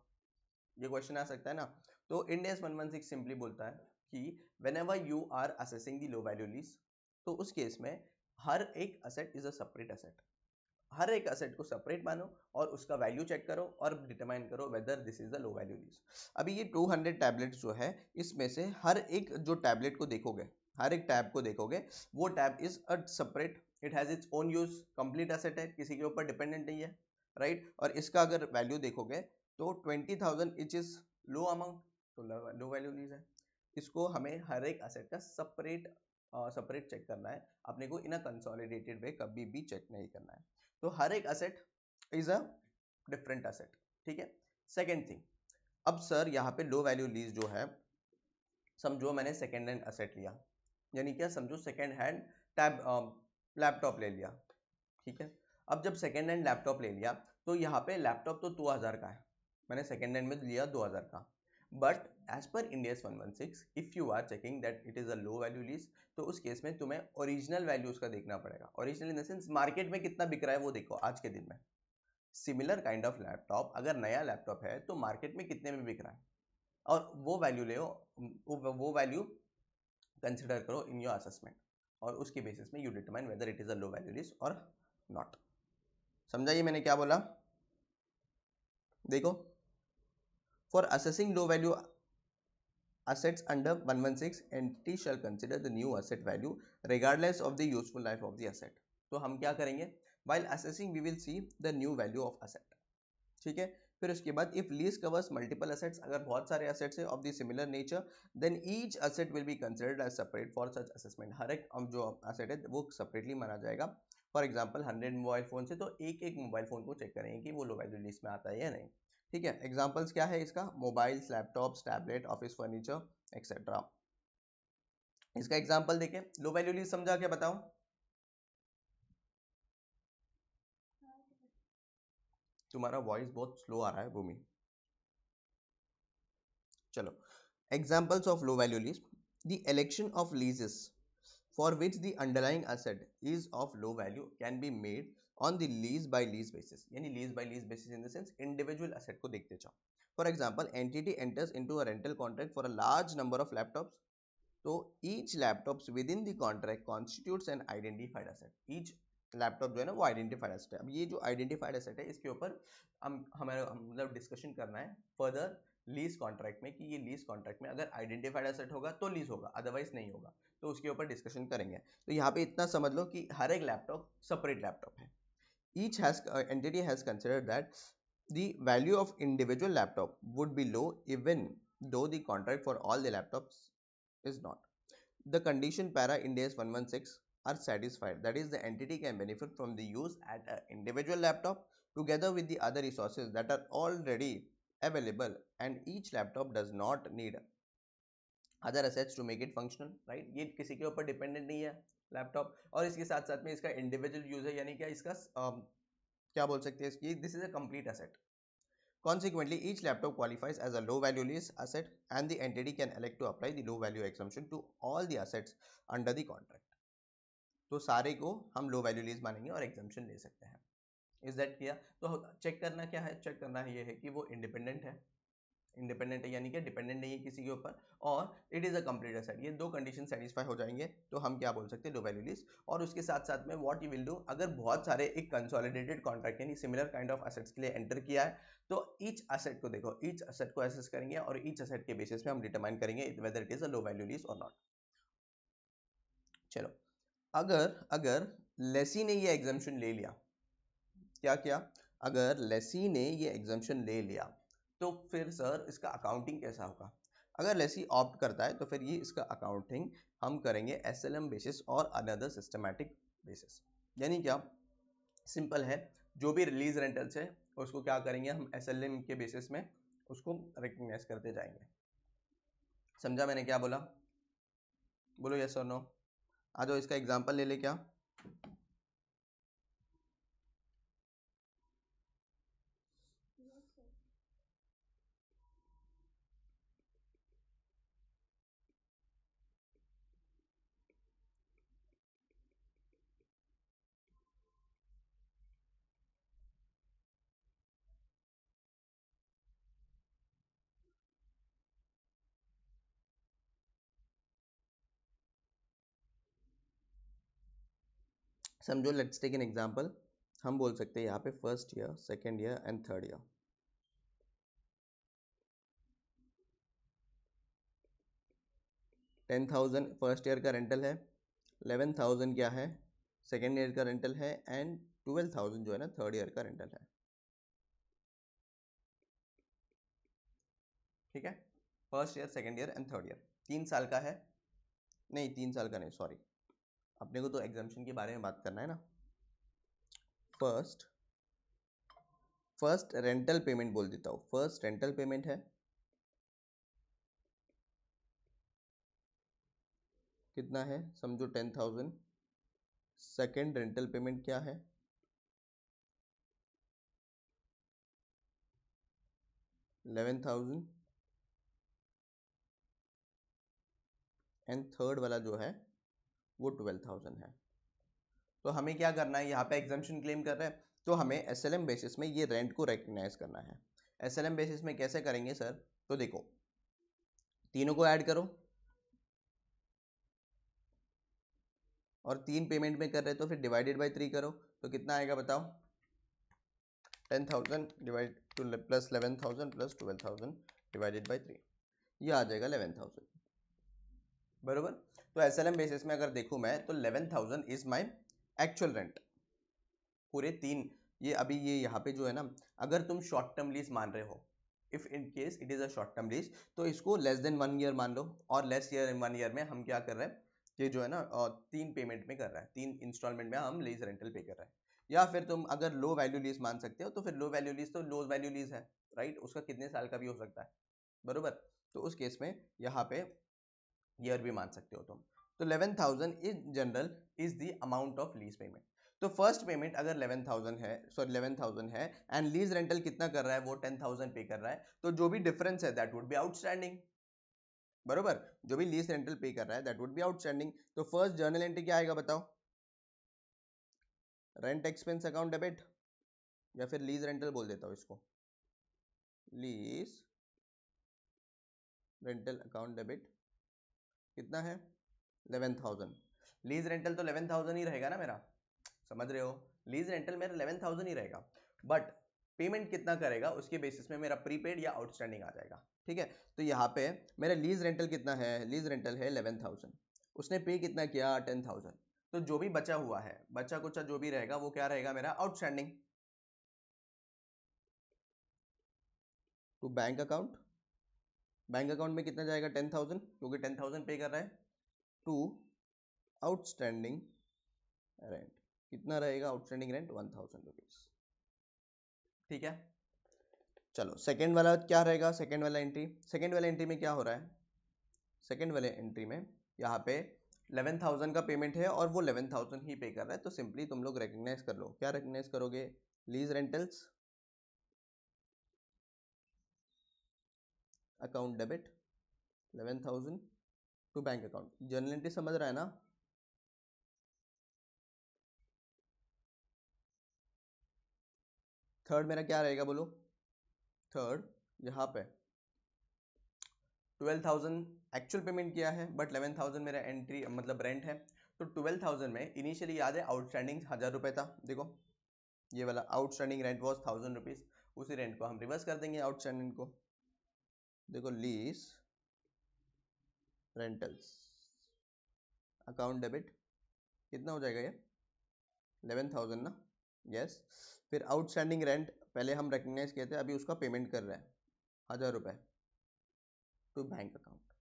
ये क्वेश्चन आ सकता है ना। तो इंड एस 116 सिंपली बोलता है कि whenever you are assessing the low value lease, तो उस केस में हर एक asset is a separate asset, हर एक असेट को सेपरेट मानो और उसका वैल्यू चेक करो और डिटरमाइन करो whether this is the low value lease. अभी ये 200 टैबलेट्स जो है इसमें से हर एक जो टैबलेट को देखोगे, हर एक टैब को देखोगे, वो tab is a separate, it has its own use, complete asset है, किसी के ऊपर डिपेंडेंट नहीं है, राइट। और इसका अगर वैल्यू देखोगे तो 20,000 इच इज लो अमाउंट, तो लो वैल्यू लीज है। इसको हमें हर एक असेट का सेपरेट चेक करना है, अपने को इन अ कंसोलिडेटेड वे कभी भी चेक नहीं करना है। तो हर एक asset is a different asset, ठीक है। सेकेंड थिंग, अब सर यहाँ पे लो वैल्यू लीज जो है, समझो मैंने सेकेंड हैंड असेट लिया, यानी क्या, समझो सेकेंड हैंड टैब लैपटॉप ले लिया, ठीक है। अब जब सेकेंड हैंड लैपटॉप ले लिया तो यहाँ पे लैपटॉप तो 2000 का है, मैंने सेकेंड हैंड में लिया 2000 का, but as per Ind AS 116 if you are checking that it is a low value lease, तो उस केस में तुम्हें ओरिजिनल वैल्यू उसका देखना पड़ेगा। Original in the sense market में कितना बिक रहा है वो देखो आज के दिन में। सिमिलर काइंड ऑफ लैपटॉप, अगर नया लैपटॉप है तो मार्केट में कितने में बिक रहा है, और वो वैल्यू ले, वो वैल्यू कंसिडर करो इन योर असेसमेंट, और उसके बेसिस में you determine whether it is a low value list और नॉट। समझा ये मैंने क्या बोला, देखो for assessing low value assets under 116 entity shall consider the new asset value regardless of the useful life of the asset। तो हम क्या करेंगे, while assessing we will see the new value of asset, ठीक है। फिर उसके बाद if lease covers multiple assets, अगर बहुत सारे असेट्स है of the similar nature, then each asset will be considered as separate for such assessment, हर एक जो असेट है वो सेपरेटली माना जाएगा। फॉर एग्जांपल 100 मोबाइल फोन से तो एक एक मोबाइल फोन को चेक करेंगे कि वो लो वैल्यू लिस्ट में आता है या नहीं, ठीक है। एग्जांपल्स क्या है इसका, mobiles, laptops, tablet, office furniture etcetera. इसका एग्जांपल देखें, लो वैल्यू लिस्ट समझा क्या बताओ, तुम्हारा वॉइस बहुत स्लो आ रहा है भूमि। चलो, examples of low value lease, the election of leases for which the underlying asset is of low value can be made on the lease by lease basis, यानी lease by lease basis in the sense individual asset को देखते जाओ। For example, entity enters into a rental contract for a large number of laptops, तो each laptops within the contract constitutes an identified asset, each laptop जो है ना वो आइडेंटिफाइड एसेट है। अब ये जो आइडेंटिफाइड एसेट है इसके ऊपर हमारा मतलब डिस्कशन करना है फर्दर लीज कॉन्ट्रैक्ट में, कि ये लीज कॉन्ट्रैक्ट में अगर आइडेंटिफाइड एसेट होगा तो लीज होगा, अदरवाइज नहीं होगा, तो उसके ऊपर डिस्कशन करेंगे। तो यहाँ पे इतना समझ लो कि हर एक लैपटॉप सेपरेट लैपटॉप है, each has entity has considered that the value of individual laptop would be low even though the contract for all the laptops is not, the condition para Ind AS 116 are satisfied, that is the entity can benefit from the use at an individual laptop together with the other resources that are already available, and each laptop does not need other assets to make it functional, right। ये किसी के ऊपर डिपेंडेंट नहीं है लैपटॉप, और इसके साथ साथ में इसका इंडिविजुअल यूज है, यानी क्या इसका क्या बोल सकते हैं इसकी, this is a complete asset. Consequently, each laptop qualifies as a low value lease asset and the entity can elect to apply the low value exemption to all the assets under the contract। तो सारे को हम लो वैल्यू लीज मानेंगे और एग्जाम्पशन ले सकते हैं। Is that clear. तो चेक करना क्या है, चेक करना ये है कि वो इंडिपेंडेंट है, इंडिपेंडेंट है यानी कि डिपेंडेंट नहीं है किसी के ऊपर, और it is a complete asset, ये दो कंडीशन सेटिस्फाई हो जाएंगे तो हम क्या बोल सकते हैं, लो वैल्यू लीज। और उसके साथ साथ में व्हाट यू विल डू, अगर बहुत सारे एक कंसोलिडेटेड कॉन्ट्रैक्ट यानी सिमिलर काइंड ऑफ एसेट्स के लिए एंटर किया है तो ईच एसेट को देखो, ईच एसेट को एसेस करेंगे और ईच एसेट के बेसिस पे हम डिटरमाइन करेंगे whether it is a low value lease or not. चलो, अगर अगर लेसी ने ये एग्जाम्पशन ले लिया, क्या किया, अगर लेसी ने ये एग्जाम्पशन ले लिया तो फिर सर इसका अकाउंटिंग कैसा होगा? अगर लेसी ऑप्ट करता है तो फिर ये इसका अकाउंटिंग हम करेंगे एसएलएम बेसिस और अनदर सिस्टमैटिक बेसिस। यानी क्या, सिंपल है, जो भी रिलीज रेंटल्स है उसको क्या करेंगे हम एसएलएम के बेसिस में उसको रिकग्नाइज करते जाएंगे। समझा मैंने क्या बोला? बोलो यस और नो। आ जाओ इसका एग्जांपल ले ले। क्या समझो, लेट्स टेक एन एग्जांपल। हम बोल सकते हैं यहाँ पे first year, second year and third year. 10,000 first year का रेंटल है, 11,000 क्या है सेकेंड ईयर का रेंटल है, एंड 12,000 जो है ना थर्ड ईयर का रेंटल है। ठीक है, first year, second year and third year 3 साल का है। नहीं 3 साल का नहीं, सॉरी, अपने को तो एग्जाम्पशन के बारे में बात करना है ना। फर्स्ट फर्स्ट रेंटल पेमेंट बोल देता हूँ, फर्स्ट रेंटल पेमेंट है कितना है, समझो 10,000। सेकेंड रेंटल पेमेंट क्या है, 11,000। एंड थर्ड वाला जो है वो 12,000 है। तो हमें क्या करना है, यहाँ पे एग्जाम्पशन क्लेम कर रहे हैं तो हमें एसएलएम बेसिस में ये रेंट को रिकग्नाइज करना है। एसएलएम बेसिस में कैसे करेंगे सर? तो देखो, तीनों को ऐड करो और 3 पेमेंट में कर रहे हैं तो फिर डिवाइडेड बाई 3 करो, तो कितना आएगा बताओ? 10,000 divide two plus 11,000 plus 12,000 divided by 3, ये आ जाएगा 11,000। बरोबर। तो एसएलएम बेसिस में अगर देखूं मैं तो 11,000 इज माई एक्चुअल रेंट पूरे 3। ये अभी ये यहाँ पे जो है ना, अगर तुम शॉर्ट टर्म लीज मान रहे हो, if in case it is a short term lease, तो इसको लेस देन 1 ईयर मान लो, और लेस ईयर 1 ईयर में हम क्या कर रहे हैं, ये जो है ना 3 पेमेंट में कर रहा है, 3 इंस्टॉलमेंट में हम लीज रेंटल पे कर रहे हैं। या फिर तुम अगर लो वैल्यू लीज मान सकते हो तो फिर लो वैल्यू लीज तो लो वैल्यू लीज है, राइट, उसका कितने साल का भी हो सकता है। बरोबर। तो उस केस में यहाँ पे ईयर भी मान सकते हो तुम। तो 11,000 in general is the amount of lease payment. तो फर्स्ट पेमेंट अगर 11,000 है, सॉरी 11,000 है, एंड लीज रेंटल कितना कर रहा है, वो 10,000 पे कर रहा है, तो जो भी डिफरेंस है दैट वुड बी आउटस्टैंडिंग। बरोबर, जो भी लीज रेंटल पे कर रहा है दैट वुड बी आउटस्टैंडिंग। तो फर्स्ट जर्नल एंट्री क्या आएगा बताओ? रेंट एक्सपेंस अकाउंट डेबिट, या फिर लीज रेंटल बोल देता हूँ इसको, लीज रेंटल अकाउंट डेबिट कितना है 11,000। लीज रेंटल तो 11,000 ही रहेगा ना मेरा, समझ रहे हो? लीज रेंटल मेरा 11,000 ही रहेगा, बट पेमेंट कितना करेगा उसके बेसिस में मेरा प्रीपेड या आउटस्टैंडिंग आ जाएगा। ठीक है, तो यहाँ पे मेरा लीज रेंटल कितना है, लीज रेंटल है 11,000, उसने पे कितना किया 10,000, तो जो भी बचा हुआ है, बचा कुचा जो भी रहेगा वो क्या रहेगा मेरा outstanding to bank account. Bank account में कितना जाएगा 10,000, क्योंकि 10,000 पे कर रहा है, टू आउटस्टैंडिंग रेंट। कितना रहेगा आउटस्टैंडिंग रेंट? 1,000 रुपीज। ठीक है, चलो सेकंड वाला क्या रहेगा, सेकंड वाला एंट्री, सेकंड वाला एंट्री में क्या हो रहा है, सेकंड वाले एंट्री में यहाँ पे 11,000 का पेमेंट है और वो 11,000 ही पे कर रहा है, तो सिंपली तुम लोग रिकग्नाइज कर लो। क्या रिकग्नाइज करोगे? Lease rentals account debit 11,000 to bank account. Journal entry समझ रहा है ना? थर्ड मेरा क्या रहेगा बोलो? थर्ड यहाँ पे 12,000 एक्चुअल पेमेंट किया है, बट 11,000 मेरा एंट्री मतलब रेंट है। तो 12,000 में इनिशियली याद है आउटस्टैंडिंग 1,000 रुपये था, देखो ये वाला आउटस्टैंडिंग रेंट वॉज 1,000 रुपीज, उसी रेंट को हम रिवर्स कर देंगे आउटस्टैंडिंग को। देखो लीज रेंटल्स अकाउंट डेबिट कितना हो जाएगा ये 11,000 ना, यस। फिर आउटस्टैंडिंग रेंट पहले हम रिकग्नाइज किए थे, अभी उसका पेमेंट कर रहे हैं 1,000 रुपये टू बैंक अकाउंट,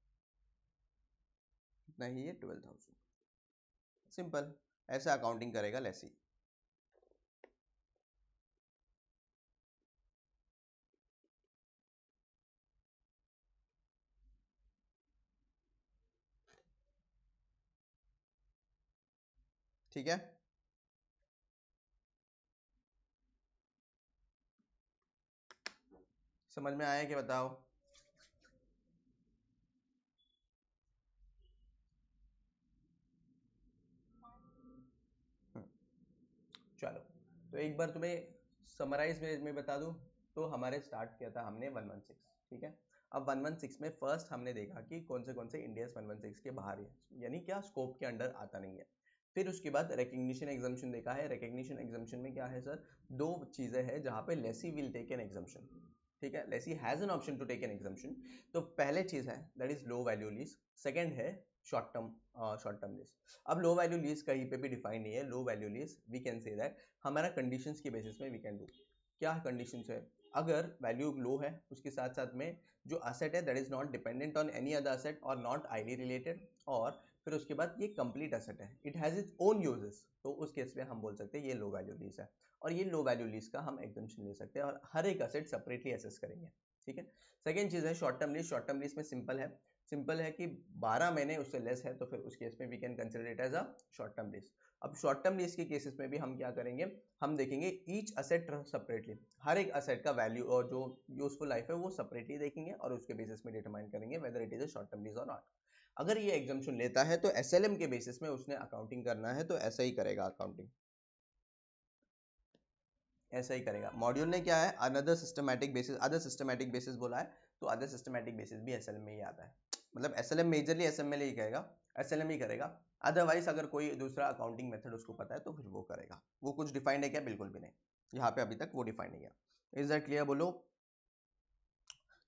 कितना ही है 12,000। सिंपल, ऐसा अकाउंटिंग करेगा लेसी। ठीक है, समझ में आया कि बताओ? चलो, तो एक बार तुम्हें समराइज में बता दूं, तो हमारे स्टार्ट किया था हमने 116, ठीक है। अब 116 में फर्स्ट हमने देखा कि कौन से इंडियस 116 के बाहर है, यानी क्या स्कोप के अंडर आता नहीं है। फिर उसके बाद रिकग्निशन एग्जाम्पशन देखा है। रिकग्निशन एग्जाम्पशन में क्या है सर, दो चीजें हैं जहां पे lessee will take an exemption, ठीक है, lessee has an option to take an exemption. तो पहले चीज है that is low value lease, second है शॉर्ट टर्म लीज। अब लो वैल्यू लीज कहीं पे भी डिफाइन नहीं है। Low value lease we can say that हमारा कंडीशंस की बेसिस में वी कैन डू। क्या कंडीशंस है, अगर वैल्यू लो है, उसके साथ साथ में जो असेट है that is not dependent on any other asset or not highly related, और फिर उसके बाद ये कंप्लीट असेट है, it has its own uses, तो उस केस में हम बोल सकते हैं ये लो वैल्यू लीज है। और ये लो वैल्यू लीज का हम एग्जम्पशन ले सकते हैं और हर एक असेट सेपरेटली असेस करेंगे, ठीक है। सेकेंड चीज है short term lease. Short term lease में सिंपल है कि 12 महीने उससे लेस है, तो फिर उस केस में we can consider it as a short term lease. अब शॉर्ट टर्म लीज के केसेस में भी हम क्या करेंगे, हम देखेंगे ईच असेट सेपरेटली, हर एक असेट का वैल्यू और जो यूजफुल लाइफ है वो सेपरेटली देखेंगे और उसके बेसिस में डिटरमाइन करेंगे whether it is a short term lease or not. अगर ये एग्जाम्पशन लेता है तो एसएलएम के बेसिस में उसने अकाउंटिंग करना है, तो ऐसा ही करेगा अकाउंटिंग, ऐसा ही करेगा। मॉड्यूल ने क्या है, another systematic basis, other systematic basis बोला है, तो अदर सिस्टमैटिक बेसिस भी एसएलएम में ही आता है। मतलब एसएलएम मेजरली एसएमएल ही कहेगा, एसएलएम ही करेगा। अदरवाइज अगर कोई दूसरा अकाउंटिंग मेथड उसको पता है तो फिर वो करेगा। वो कुछ डिफाइंड है क्या? बिल्कुल भी नहीं, यहाँ पे अभी तक वो डिफाइंड नहीं है। Is that clear? बोलो।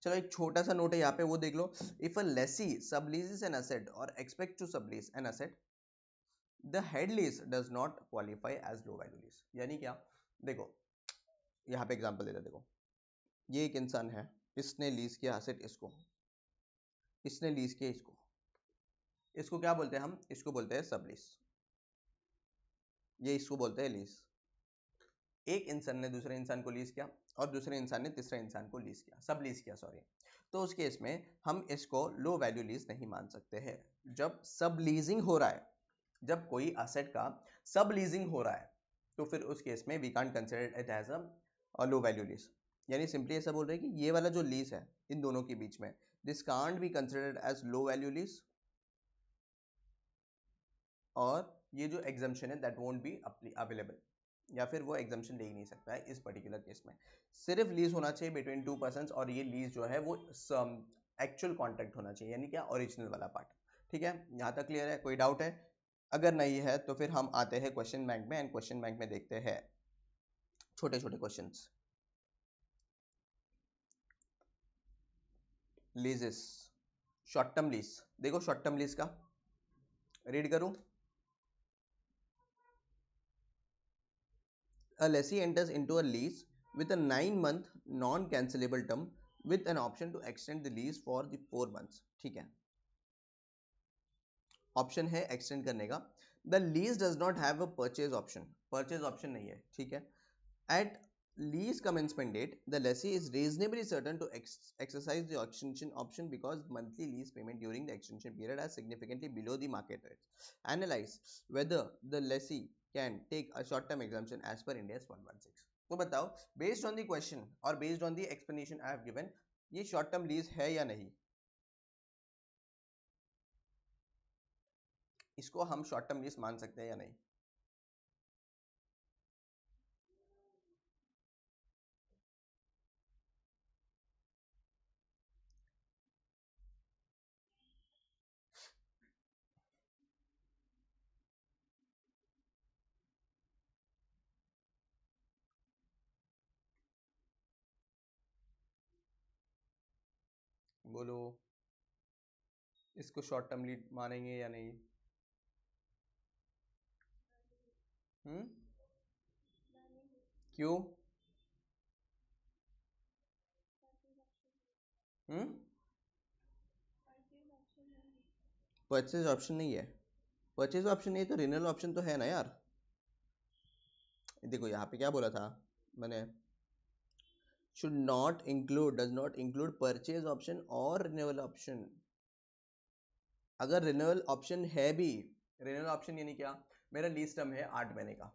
चलो एक छोटा सा नोट है यहाँ पे, वो देख लो। If a lessee subleases an asset और expect to sublease an asset, the head lease does not qualify as low value lease. यानी क्या, देखो यहाँ पे एग्जांपल देता, देखो ये एक इंसान है, इसने लीज किया एसेट, इसने लीज किया इसको क्या बोलते हैं हम? इसको बोलते हैं सब लीज, ये इसको बोलते हैं लीज। एक इंसान ने दूसरे इंसान को लीज किया और दूसरे इंसान ने तीसरे इंसान को लीज किया, सब लीज किया सॉरी। तो उस केस में हम इसको लो वैल्यू लीज नहीं मान सकते हैं। जब सब लीजिंग हो रहा है, जब कोई असेट का सब लीजिंग हो रहा है, तो फिर उस केस में we can't consider it as a low value lease. यानी सिंपली ऐसा बोल रहे हैं कि ये वाला जो लीज है इन दोनों के बीच में, this can't be considered as low value lease, और ये जो एग्जाम्पशन है दैट वोंट बी अवेलेबल, या फिर वो एग्जाम्पशन ले ही नहीं सकता है इस पर्टिकुलर केस में। सिर्फ लीज होना चाहिए बिटवीन टू पर्सन, और ये लीज जो है वो एक्चुअल कॉन्ट्रैक्ट होना चाहिए, यानी क्या ओरिजिनल वाला पार्ट। ठीक है, यहाँ तक क्लियर है? कोई डाउट है? अगर नहीं है तो फिर हम आते हैं क्वेश्चन बैंक में, एंड क्वेश्चन बैंक में देखते हैं छोटे छोटे क्वेश्चंस। लीजेस, शॉर्ट टर्म लीज, देखो शॉर्ट टर्म लीज का रीड करूं। A lessee enters into a lease with a 9-month non-cancelable term with an option to extend the lease for the 4 months। ठीक है, ऑप्शन है एक्सटेंड करने का। The lease does not have a purchase option नहीं है, ठीक है। At lease commencement date, the lessee is reasonably certain to exercise the extension option because monthly lease payment during the extension period are significantly below the market rates. Analyze whether the lessee can take a short term exemption as per India's 116। तो बताओ, based on the question और based on the explanation I have given, ये short term lease है या नहीं? इसको हम शॉर्ट टर्म लीज मान सकते हैं या नहीं? बोलो, इसको शॉर्ट टर्म लीज मानेंगे या नहीं? क्यों? परचेज ऑप्शन नहीं है, परचेज ऑप्शन नहीं है तो रिन्यूअल ऑप्शन तो है ना यार। देखो यहाँ पे क्या बोला था मैंने, should not include, does not include purchase option or renewal option। अगर रिन्यूअल ऑप्शन है भी, रिन्यूअल ऑप्शन यानी क्या, मेरा लीज टर्म है 8 महीने का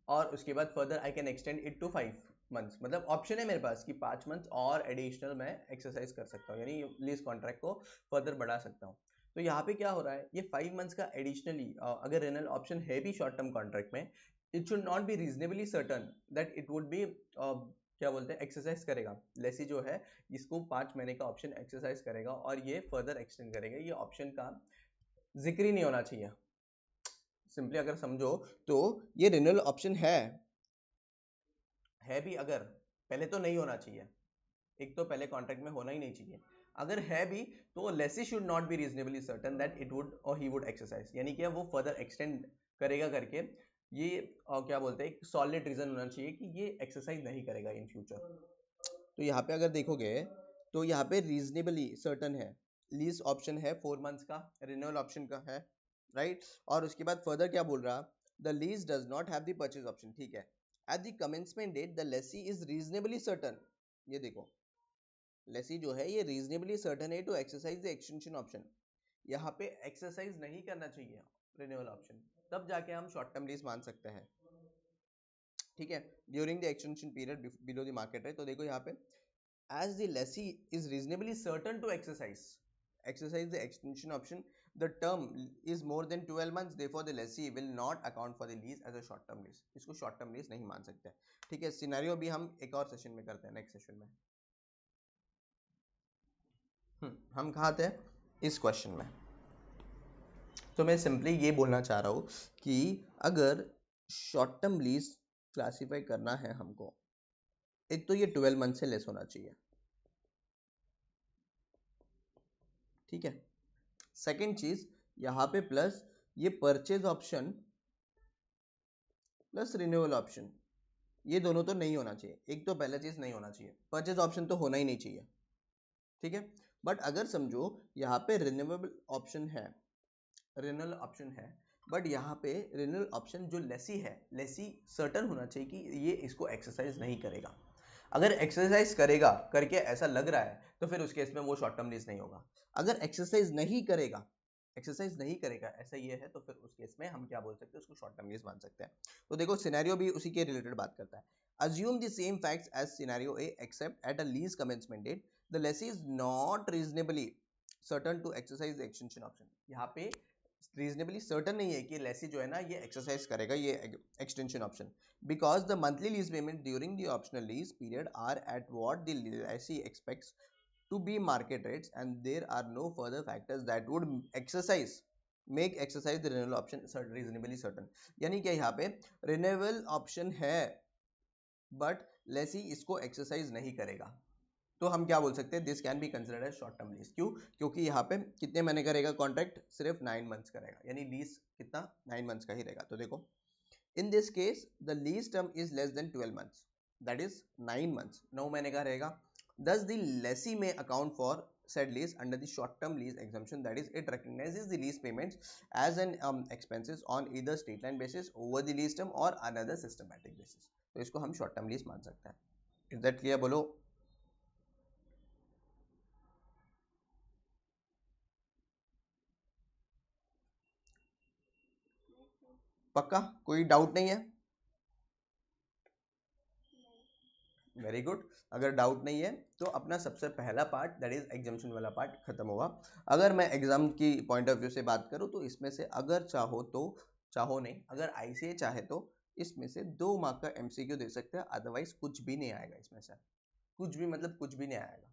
और उसके बाद further I can extend it to 5 months, मतलब ऑप्शन है मेरे पास कि 5 मंथ्स और एडिशनल मैं एक्सरसाइज कर सकता हूँ, यानी लीज कॉन्ट्रैक्ट को फर्दर बढ़ा सकता हूँ। तो यहाँ पे क्या हो रहा है, ये 5 मंथ्स का एडिशनली अगर रिन्यूअल ऑप्शन है भी शॉर्ट टर्म कॉन्ट्रैक्ट में, it should not be reasonably certain that it would be क्या बोलते हैं एक्सरसाइज करेगा, लेसी जो है इसको 5 महीने का ऑप्शन एक्सरसाइज करेगा और ये फर्दर एक्सटेंड करेगा, ये ऑप्शन का जिक्र ही नहीं होना चाहिए। सिंपली अगर समझो तो ये रिन्यूअल ऑप्शन है भी अगर, पहले तो नहीं होना चाहिए, एक तो पहले कॉन्ट्रैक्ट में होना ही नहीं चाहिए, अगर है भी तो lessee should not be reasonably certain that it would or ही वुड एक्सरसाइज, यानी कि वो फर्दर एक्सटेंड करेगा करके ये क्या बोलते हैं एक सॉलिड रीजन होना चाहिए कि ये एक्सरसाइज नहीं करेगा इन फ्यूचर। तो यहाँ पे अगर देखोगे तो यहाँ पे रीजनेबली सर्टन है, लीज ऑप्शन है 4 मंथ्स का, रिन्यूअल ऑप्शन का है, राइट। और उसके बाद फर्दर क्या बोल रहा, the lease does not have the purchase option, ठीक है। At the commencement date the lessee is reasonably certain, ये देखो लेसी जो है ये रीजनेबली सर्टन है to exercise the extension option, यहाँ पे एक्सरसाइज नहीं करना चाहिए रिन्यूअल ऑप्शन, तब जाके हम शॉर्ट टर्म लीज मान सकते हैं, ठीक है, during the extension period below the market rate. तो देखो यहाँ पे as the lessee is reasonably certain to exercise the extension option, the term is more than 12 months, therefore the lessee will not account for the lease as a short term lease, इसको short term lease नहीं मान सकते, ठीक है। सिनेरियो भी हम एक और सेशन में करते हैं, नेक्स्ट सेशन में। हम कहाँ थे इस क्वेश्चन में, तो मैं सिंपली ये बोलना चाह रहा हूँ कि अगर शॉर्ट टर्म लीज क्लासीफाई करना है हमको, एक तो ये 12 मंथ से लेस होना चाहिए, ठीक है। सेकेंड चीज यहाँ पे प्लस ये purchase option plus renewal option, ये दोनों तो नहीं होना चाहिए, एक तो पहला चीज नहीं होना चाहिए, परचेज ऑप्शन तो होना ही नहीं चाहिए, ठीक है। बट अगर समझो यहाँ पे रिन्यूएबल ऑप्शन है, रिन्यूअल ऑप्शन है, बट यहाँ पे रिन्यूअल ऑप्शन जो लेसी है, लेसी सर्टन होना चाहिए कि ये इसको एक्सरसाइज नहीं करेगा, अगर एक्सरसाइज करेगा करके ऐसा लग रहा है तो फिर उस केस में वो शॉर्ट टर्म लीज नहीं होगा, अगर एक्सरसाइज नहीं करेगा ऐसा ये है तो फिर उस केस में हम क्या बोल सकते हैं, उसको शॉर्ट टर्म लीज मान सकते हैं। तो देखो सिनेरियो भी उसी के रिलेटेड बात करता है, assume the same facts as scenario A except at a lease commencement date the lessee is not reasonably certain to exercise the extension option, यहाँ पे रीजनेबली सर्टन नहीं है कि लेसी जो है ना ये एक्सरसाइज करेगा ये extension option, because the monthly lease payment during the optional lease period are at what the lessee expects to be market rates and there are no further factors that would make exercise the renewal option reasonably certain, यानी कि यहाँ पे renewal option है बट लेसी इसको एक्सरसाइज नहीं करेगा, तो हम क्या बोल सकते हैं, this can be considered as short term lease. क्यों? क्योंकि यहाँ पे कितने महीने करेगा कॉन्ट्रैक्ट, सिर्फ 9 मंथ्स करेगा, यानी लीज कितना 9 मंथ्स का ही रहेगा। तो देखो in this case the lease term is less than 12 months, that is 9 months, 9 महीने का रहेगा। Thus the lessee may account for said lease under the short term lease exemption, that is it recognizes the lease payments as an expenses on either straight line basis over the lease term or another systematic basis, तो इसको हम short term lease मान सकते हैं। Is that clear? बोलो। पक्का कोई डाउट नहीं है? वेरी गुड, अगर डाउट नहीं है तो अपना सबसे पहला पार्ट दैट इज एग्जामिनेशन वाला पार्ट खत्म हुआ। अगर मैं एग्जाम की पॉइंट ऑफ व्यू से बात करूं तो इसमें से अगर चाहो तो, चाहो नहीं, अगर आईसीए चाहे तो इसमें से 2 मार्क का एमसीक्यू दे सकते हैं, अदरवाइज कुछ भी नहीं आएगा इसमें से, कुछ भी मतलब कुछ भी नहीं आएगा,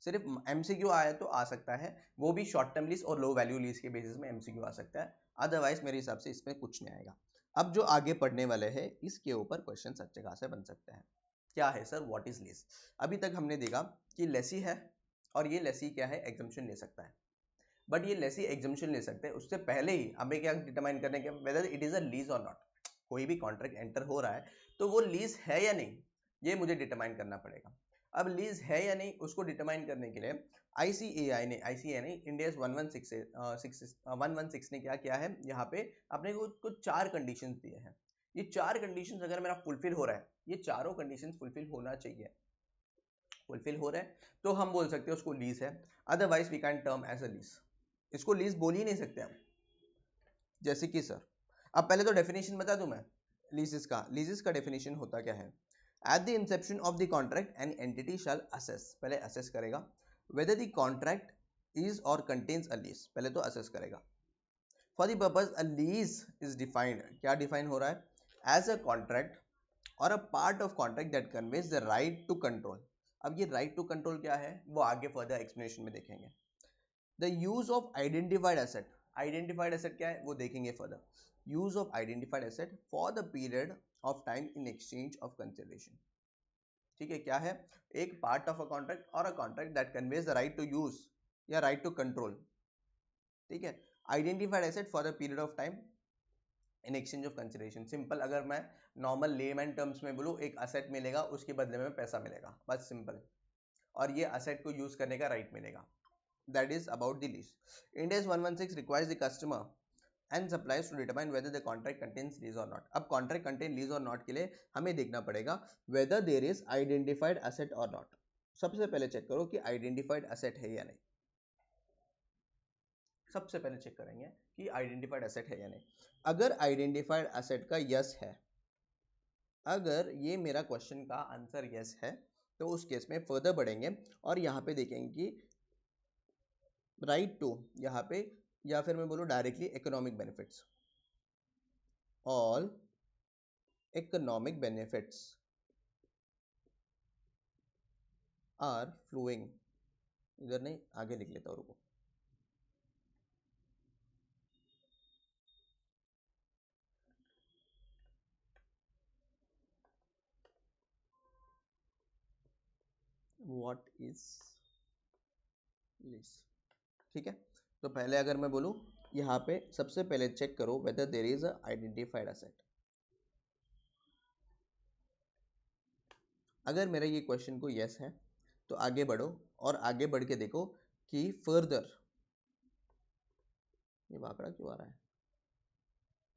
सिर्फ एमसीक्यू आया तो आ सकता है, वो भी शॉर्ट टर्म लीज और लो वैल्यू लीज के बेसिस में एमसीक्यू आ सकता है, अदरवाइज मेरे हिसाब से इसमें कुछ नहीं आएगा। अब जो आगे पढ़ने वाले हैं इसके ऊपर क्वेश्चन अच्छे खासे बन सकते हैं। क्या है सर, व्हाट इज लीज? अभी तक हमने देखा कि लेसी है और ये लेसी क्या है, एग्जम्पशन ले सकता है, बट ये लेसी एग्जम्पशन ले सकते हैं उससे पहले ही हमें क्या डिटरमाइन करने के whether it is a lease or not, कोई भी कॉन्ट्रैक्ट एंटर हो रहा है तो वो लीज है या नहीं, ये मुझे डिटरमाइन करना पड़ेगा। अब लीज है या नहीं उसको डिटरमाइन करने के लिए आईसीएआई ने इंडियाज 116 ने क्या किया है, यहाँ पे अपने को कुछ 4 कंडीशंस दिए हैं। ये 4 कंडीशंस अगर मेरा फुलफिल हो रहा है, ये चारों कंडीशंस फुलफिल होना चाहिए, फुलफिल हो रहा है तो हम बोल सकते हैं उसको लीज है, otherwise we can term as a lease. इसको लीज बोल ही नहीं सकते हम। जैसे कि सर अब पहले तो डेफिनेशन बता दूं मैं लीजेस का डेफिनेशन होता क्या है। At the inception of the contract an entity shall assess, पहले असेस करेगा whether the contract is or contains a lease, पहले तो असेस करेगा। For the purpose a lease is defined, क्या डिफाइन हो रहा है, as a contract or a part of contract that conveys the right to control. अब ये राइट टू कंट्रोल क्या है वो आगे फर्दर एक्सप्लेनेशन में देखेंगे। The use of identified asset क्या है वो देखेंगे further. Use of identified asset for the period of time in exchange of consideration. ठीक है, क्या है, एक part of a contract or a contract that conveys the right to use या राइट टू कंट्रोल। ठीक है, identified asset for the period of time in exchange of consideration. Simple अगर मैं नॉर्मल लेमैन टर्म्स में बोलूँ, एक असेट मिलेगा उसके बदले में पैसा मिलेगा, बस सिंपल, और ये असेट को यूज करने का राइट मिलेगा। That is about the lease. Ind AS 116 requires the customer and supplies to determine whether the contract contains lease or not. अब contract contain lease or not के लिए हमें देखना पड़ेगा whether there is identified asset or not. सबसे पहले चेक करो कि आइडेंटिफाइड असेट है या नहीं, सबसे पहले चेक करेंगे कि आइडेंटिफाइड असेट है या नहीं। अगर आइडेंटिफाइड असेट का यस है, अगर ये मेरा क्वेश्चन का आंसर यस है तो उस केस में फर्दर बढ़ेंगे और यहाँ पे देखेंगे कि राइट टू, यहाँ पे या फिर मैं बोलूँ directly economic benefits, all economic benefits are flowing, इधर नहीं आगे लिख लेता हूँ, रुको। व्हाट इज लीज, ठीक है। तो पहले अगर मैं बोलूँ यहाँ पे सबसे पहले चेक करो whether there is a identified asset. अगर मेरा ये क्वेश्चन को यस है तो आगे बढ़ो और आगे बढ़ के देखो कि फर्दर, ये वाकड़ा क्यों आ रहा है,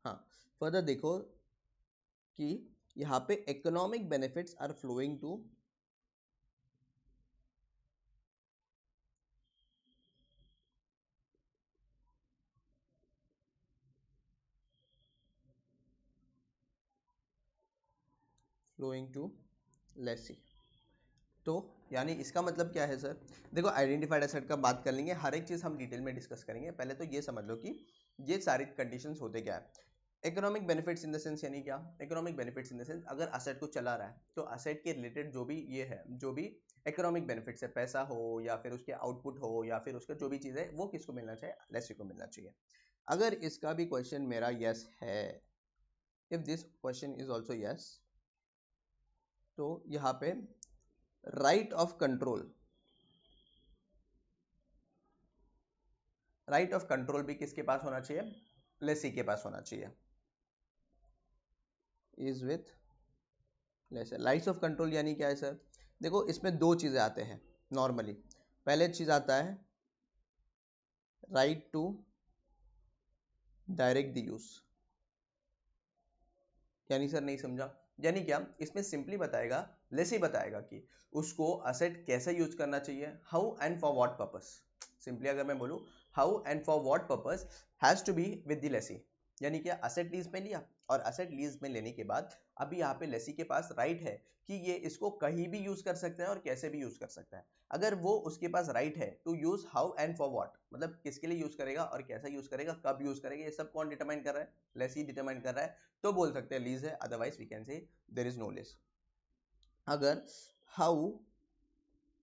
हाँ, फर्दर देखो कि यहाँ पे economic benefits are flowing to lessee. तो यानी इसका मतलब क्या है सर, देखो आइडेंटिफाइड एसेट का बात कर लेंगे, हर एक चीज हम डिटेल में डिस्कस करेंगे। पहले तो ये समझ लो कि ये सारी कंडीशंस होते क्या है। Economic benefits in the sense यानी क्या, economic benefits in the sense अगर असेट को चला रहा है तो असेट के रिलेटेड जो भी ये है, जो भी इकोनॉमिक बेनिफिट्स है, पैसा हो या फिर उसके आउटपुट हो या फिर उसका जो भी चीज़ है, वो किसको मिलना चाहिए, लेसी को मिलना चाहिए। अगर इसका भी क्वेश्चन मेरा यस है, if this question is also yes, तो यहाँ पे right of control, right of control भी किसके पास होना चाहिए, लेसी के पास होना चाहिए, is with lessor. Rights of control यानी क्या है सर, देखो इसमें दो चीजें आते हैं नॉर्मली। पहले चीज आता है right to direct the use, यानी सर नहीं समझा, यानी क्या, इसमें सिंपली बताएगा, लेसी बताएगा कि उसको असेट कैसे यूज करना चाहिए, how and for what purpose. Simply अगर मैं बोलूं how and for what purpose has to be with the lessee, यानी क्या, असेट लीज में लिया और असेट लीज में लेने के बाद अभी यहाँ पे लेसी के पास राइट है कि ये इसको कहीं भी यूज कर सकता है और कैसे भी यूज कर सकता है। अगर वो उसके पास राइट है to use how and for what, मतलब किसके लिए यूज करेगा और कैसा यूज करेगा, कब यूज करेगा, ये सब कौन डिटरमाइन कर रहा है, लेसी डिटरमाइन कर रहा है, तो बोल सकते हैं लीज है, otherwise we can say there is no lease. अगर how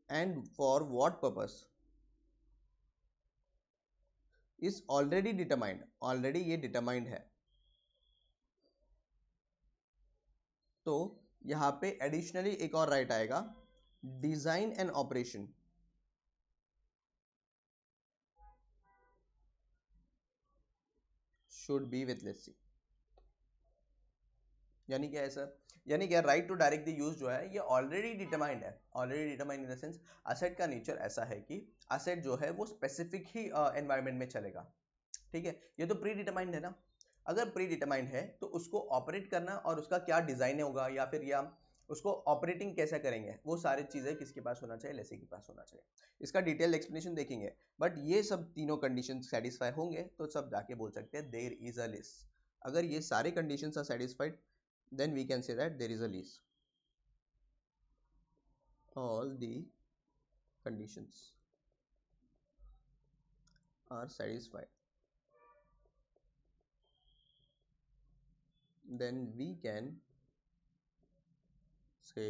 and for what purpose is already determined, already ये डिटरमाइंड है, तो यहां पे एडिशनली एक और राइट आएगा, design and operation should be with lessee. यानी क्या है सर, यानी क्या right to direct the use जो है ये ऑलरेडी डिटरमाइंड है, already determined in the sense asset का नेचर ऐसा है कि असेट जो है वो स्पेसिफिक ही एनवायरनमेंट में चलेगा, ठीक है। ये तो प्री डिटरमाइंड है ना, अगर प्री डिटरमाइंड है तो उसको ऑपरेट करना और उसका क्या डिजाइन होगा या फिर या उसको ऑपरेटिंग कैसे करेंगे वो सारी चीजें किसके पास होना चाहिए, लेसी के पास होना चाहिए। इसका डिटेल एक्सप्लेनेशन देखेंगे, बट ये सब तीनों कंडीशन सेटिस्फाई होंगे तो सब जाके बोल सकते हैं देयर इज अ लीज। अगर ये सारे conditions are satisfied then we can say that there is a lease, all the conditions are satisfied, then we can say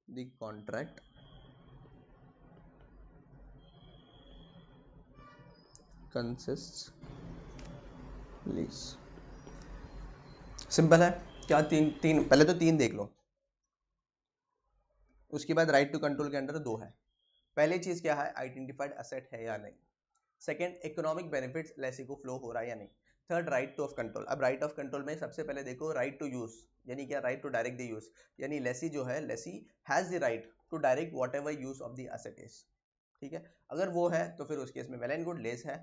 the contract consists lease। Simple है क्या, तीन तीन पहले तो तीन देख लो, उसके बाद राइट टू कंट्रोल के अंडर दो है। पहली चीज क्या है, आइडेंटिफाइड असेट है या नहीं। सेकंड, इकोनॉमिक बेनिफिट्स लेसी को फ्लो हो रहा है या नहीं। Third, right to of control. अब राइट ऑफ कंट्रोल में सबसे पहले देखो राइट टू यूज, यानी क्या, right to direct the use, यानी लेसी जो है, lessee has the right to direct whatever use of the asset is, ठीक है। अगर वो है तो फिर उस केस में वेल एंड गुड, लेस है।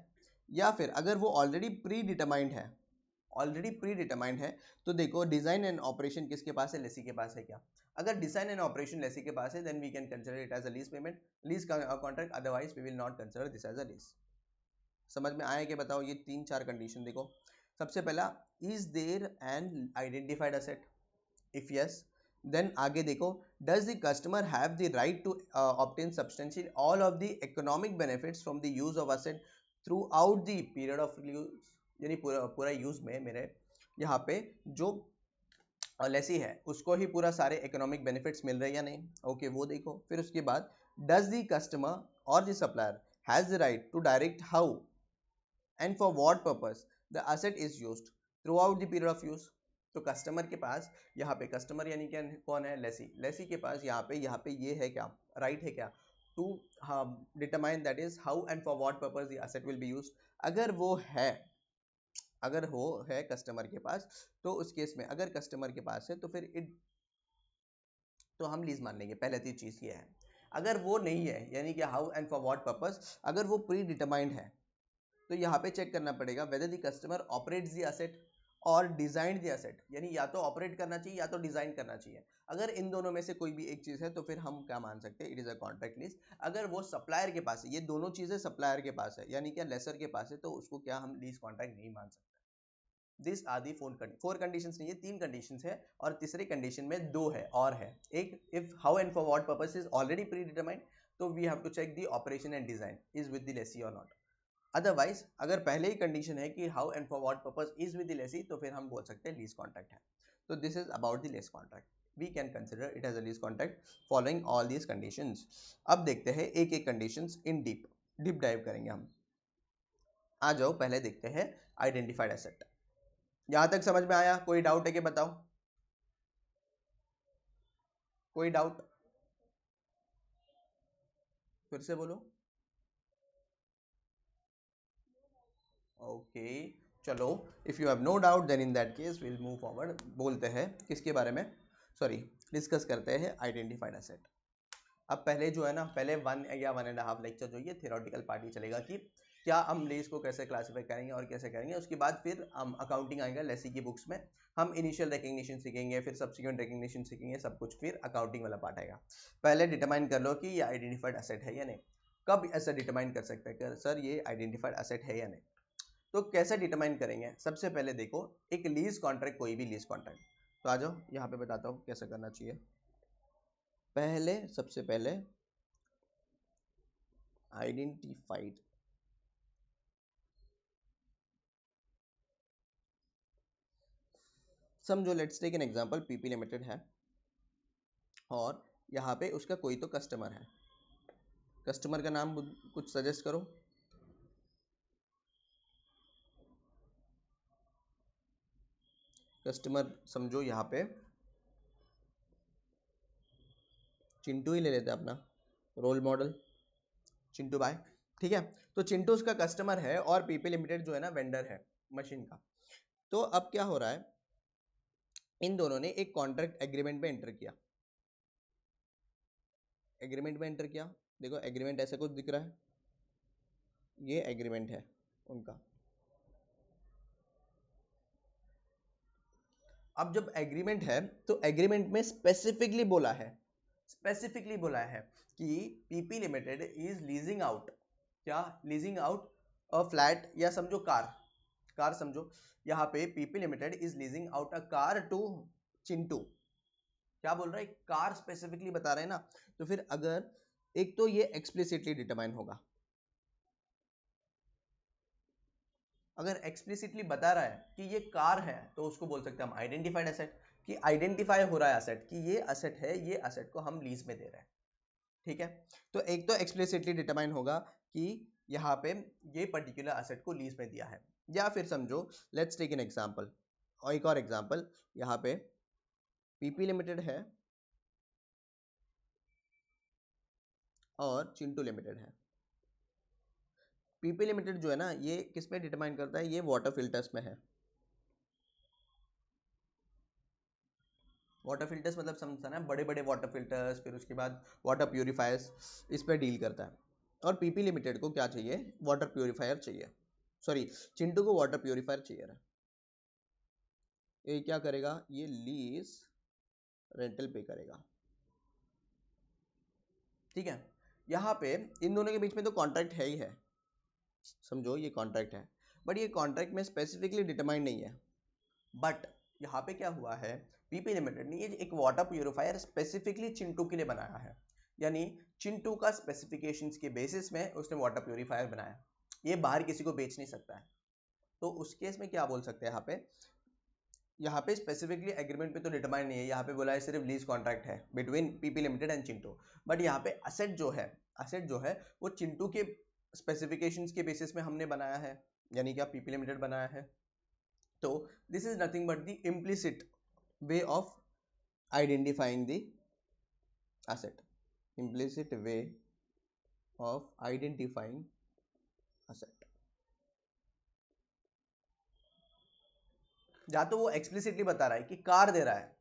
या फिर अगर वो ऑलरेडी प्री डिटरमाइंड है, ऑलरेडी प्री डिटरमाइंड है, तो देखो डिजाइन एंड ऑपरेशन किसके पास है, लेसी के पास है क्या। अगर डिजाइन एंड ऑपरेशन लेसी के पास है then we can consider it as a lease payment, lease contract, otherwise we will not consider this as a lease. समझ में आया कि बताओ, ये तीन चार कंडीशन देखो। सबसे पहला, is there an identified asset, if yes then आगे देखो, does the customer have the right to obtain substantial all of the economic benefits from the use of asset throughout the period of use, यानी पूरा पूरा यूज में मेरे यहाँ पे जो लेसी है उसको ही पूरा सारे इकोनॉमिक बेनिफिट्स मिल रहे हैं या नहीं, ओके वो देखो। फिर उसके बाद, does the customer or the supplier has the right to direct how and for what purpose the asset is used throughout the period of use. तो कस्टमर के पास यहाँ पे, कस्टमर यानी क्या, कौन है, लेसी, लेसी के पास यहाँ पे ये है क्या, राइट है क्या, to determine that is how and for what purpose the asset will be used. अगर वो है, अगर वो है कस्टमर के पास, तो उस केस में अगर कस्टमर के पास है तो फिर इट, तो हम लीज मान लेंगे, पहले तो चीज ये है। अगर वो नहीं है, यानी कि how and for what purpose, अगर वो प्री डिटरमाइंड है, तो यहाँ पे चेक करना पड़ेगा whether the customer operates the asset और डिजाइन द एसेट, यानी या तो ऑपरेट करना चाहिए या तो डिजाइन करना चाहिए। अगर इन दोनों में से कोई भी एक चीज है तो फिर हम क्या मान सकते हैं, it is a contract lease. अगर वो सप्लायर के पास है, ये दोनों चीजें सप्लायर के पास है यानी क्या लेसर के पास है, तो उसको क्या हम लीज कॉन्ट्रैक्ट नहीं मान सकते। This are the four conditions नहीं है, तीन कंडीशंस है, और तीसरे कंडीशन में दो है और है। एक, if how and for what purpose is already predetermined, तो we have to check the operation and design is with the lessee और नॉट। अदरवाइज अगर पहले ही कंडीशन है कि how and for what purpose is with the lessee, तो फिर हम बोल सकते हैं लीज कॉन्ट्रैक्ट है। तो this is about the lease contract, we can consider it as a lease contract following all these conditions. अब देखते हैं एक एक कंडीशंस इन डीप डाइव करेंगे हम। आ जाओ, पहले देखते हैं आइडेंटिफाइड एसेट। यहां तक समझ में आया, कोई डाउट है कि बताओ, कोई डाउट, फिर से बोलो। ओके चलो, if you have no doubt then in that case will move forward. बोलते हैं किसके बारे में, सॉरी डिस्कस करते हैं आइडेंटिफाइड एसेट। अब पहले जो है ना, पहले 1 या 1.5 लेक्चर जो ये थियोरेटिकल पार्टी चलेगा कि क्या हम लीज को कैसे क्लासिफाई करेंगे और कैसे करेंगे। उसके बाद फिर हम अकाउंटिंग आएगा लेसी की बुक्स में, हम इनिशियल रिकग्निशन सीखेंगे, फिर सब्सिक्वेंट रिकग्निशन सीखेंगे, सब कुछ फिर अकाउंटिंग वाला पार्ट आएगा। पहले डिटरमाइन कर लो कि ये आइडेंटिफाइड एसेट है या नहीं। कब ऐसा डिटरमाइन कर सकते हैं सर ये आइडेंटिफाइड एसेट है या नहीं, तो कैसे डिटरमाइन करेंगे। सबसे पहले देखो, एक लीज कॉन्ट्रैक्ट, कोई भी लीज कॉन्ट्रैक्ट, तो आ जाओ यहाँ पे बताता हूँ कैसे करना चाहिए। पहले, सबसे पहले आइडेंटिफाइड, समझो let's take an example, PP limited है और यहाँ पे उसका कोई तो कस्टमर है। कस्टमर का नाम कुछ सजेस्ट करो। कस्टमर समझो यहाँ पे चिंटू ही ले लेते हैं अपना रोल मॉडल, चिंटू भाई, ठीक है। तो चिंटू उसका कस्टमर है और पीपी लिमिटेड जो है ना वेंडर है मशीन का। तो अब क्या हो रहा है, इन दोनों ने एक कॉन्ट्रैक्ट एग्रीमेंट में एंटर किया, एग्रीमेंट में एंटर किया। देखो एग्रीमेंट ऐसे कुछ दिख रहा है, ये एग्रीमेंट है उनका। अब जब एग्रीमेंट है तो एग्रीमेंट में स्पेसिफिकली बोला है, स्पेसिफिकली बोला है कि PP limited is leasing out, क्या लीजिंग आउट अ फ्लैट, या समझो कार, कार समझो, यहाँ पे PP limited is leasing out a car to Chintu. क्या बोल रहा है, कार स्पेसिफिकली बता रहे हैं ना, तो फिर अगर एक तो ये एक्सप्लिसिटली डिटरमाइन होगा, अगर एक्सप्लिसिटली बता रहा है कि ये कार है तो उसको बोल सकते हैं हम आइडेंटिफाइड एसेट, कि आइडेंटिफाई हो रहा है एसेट कि ये एसेट है, ये एसेट को हम लीज में दे रहे हैं। ठीक है, तो एक तो एक्सप्लिसिटली डिटरमाइन होगा कि यहाँ पे ये पर्टिकुलर एसेट को लीज में दिया है। या फिर समझो लेट्स टेक एन एग्जांपल, और एक और एग्जांपल, यहाँ पे पीपी लिमिटेड है और चिंटू लिमिटेड है। पीपी लिमिटेड जो है ना, ये किस में डिटरमाइन करता है, ये वाटर फिल्टर्स में है। वाटर फिल्टर्स मतलब समझता ना, बड़े बड़े वाटर फिल्टर्स, फिर उसके बाद वाटर प्योरीफायर्स, इस पर डील करता है। और पीपी लिमिटेड को क्या चाहिए, वाटर प्योरीफायर चाहिए, सॉरी चिंटू को वाटर प्योरीफायर चाहिए रहा। ये क्या करेगा, ये लीज रेंटल पे करेगा। ठीक है, यहाँ पे इन दोनों के बीच में तो कॉन्ट्रैक्ट है ही है, समझो ये कॉन्ट्रैक्ट है, बट ये कॉन्ट्रैक्ट में स्पेसिफिकली डिटरमाइंड नहीं है। बट यहाँ पे क्या हुआ है, पीपी लिमिटेड ने ये एक वाटर प्यूरिफायर स्पेसिफिकली चिंटू के लिए बनाया है, यानी चिंटू का स्पेसिफिकेशंस के बेसिस में उसने वाटर प्यूरिफायर बनाया, ये बाहर किसी को बेच नहीं सकता है। तो उस केस में क्या बोल सकते हैं, यहाँ पे स्पेसिफिकली एग्रीमेंट पे तो डिटरमाइन नहीं है, यहाँ पे बोला है सिर्फ लीज कॉन्ट्रैक्ट है between PP limited and Chintu, but यहाँ पे असेट जो है, असेट जो है वो चिंटू के स्पेसिफिकेशंस के बेसिस में हमने बनाया है, यानी क्या पीपी लिमिटेड बनाया है। तो this is nothing but the implicit way of identifying the asset, implicit way of identifying asset। या तो वो एक्सप्लिसिटली बता रहा है कि कार दे रहा है,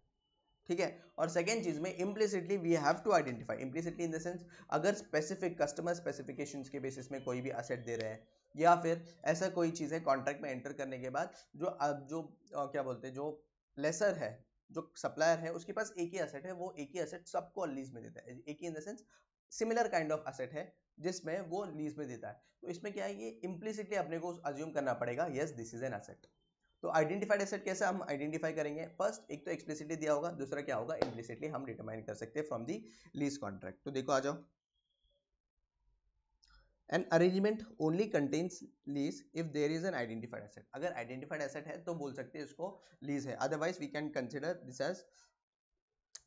ठीक है, और सेकेंड चीज में implicitly we have to identify, implicitly in the sense अगर स्पेसिफिक कस्टमर स्पेसिफिकेशंस के बेसिस में कोई भी असेट दे रहे हैं, या फिर ऐसा कोई चीज है कॉन्ट्रैक्ट में एंटर करने के बाद क्या बोलते हैं, जो लेसर है, जो सप्लायर है, उसके पास एक ही एसेट है, वो एक ही एसेट सबको लीज में देता है, एक ही in the sense similar kind of asset है जिसमें वो लीज में देता है। तो इसमें क्या है, ये इम्प्लिसिटली अपने को अज्यूम करना पड़ेगा, yes this is an asset. तो आइडेंटिफाइड एसेट कैसे हम आइडेंटिफाई करेंगे, फर्स्ट एक तो एक्सप्लिसिटली दिया होगा, दूसरा क्या होगा, इम्प्लिसिटली हम डिटरमाइन कर सकते हैं फ्रॉम दी लीज कॉन्ट्रैक्ट। तो देखो आ जाओ, an arrangement only contains lease if there is an identified asset, अगर आइडेंटिफाइड एसेट है तो बोल सकते हैं इसको लीज है, otherwise we can consider this as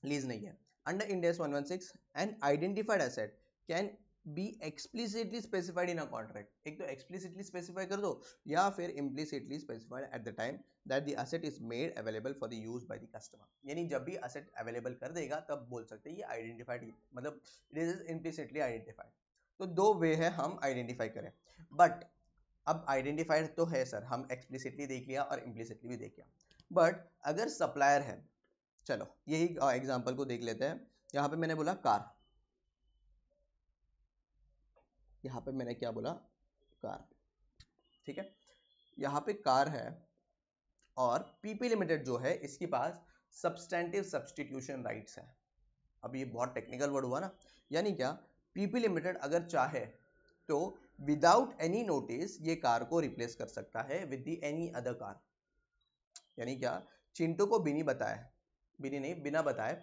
lease नहीं है। Under Ind AS 116 an identified asset can be explicitly specified in a contract, एक तो एक्सप्लिसिटली स्पेसिफाई कर दो, या फिर implicitly specified at the time that the asset is made available for the use by the customer, यानी जब भी एसेट अवेलेबल कर देगा तब बोल सकते हैं ये आइडेंटिफाइड, मतलब इट इज इम्प्लिसिटली आइडेंटिफाइड। तो दो वे है हम आइडेंटिफाई करें, बट अब आइडेंटिफाइड तो है सर, हम एक्सप्लिसिटली देख लिया और इम्प्लिसिटली भी देख लिया, बट अगर सप्लायर है, चलो यही एग्जांपल को देख लेते हैं। यहाँ पे मैंने बोला कार, यहाँ पे मैंने क्या बोला, कार, ठीक है, यहाँ पे कार है और पीपी लिमिटेड जो है इसके पास सब्सटेंटिव सब्स्टिट्यूशन राइट्स है। अब ये बहुत टेक्निकल वर्ड हुआ ना, यानी क्या, पीपी लिमिटेड अगर चाहे तो विदाउट एनी नोटिस ये कार को रिप्लेस कर सकता है with the any other car, यानी क्या, चिंटू को बिनी बताए, बिनी नहीं बिना बताए,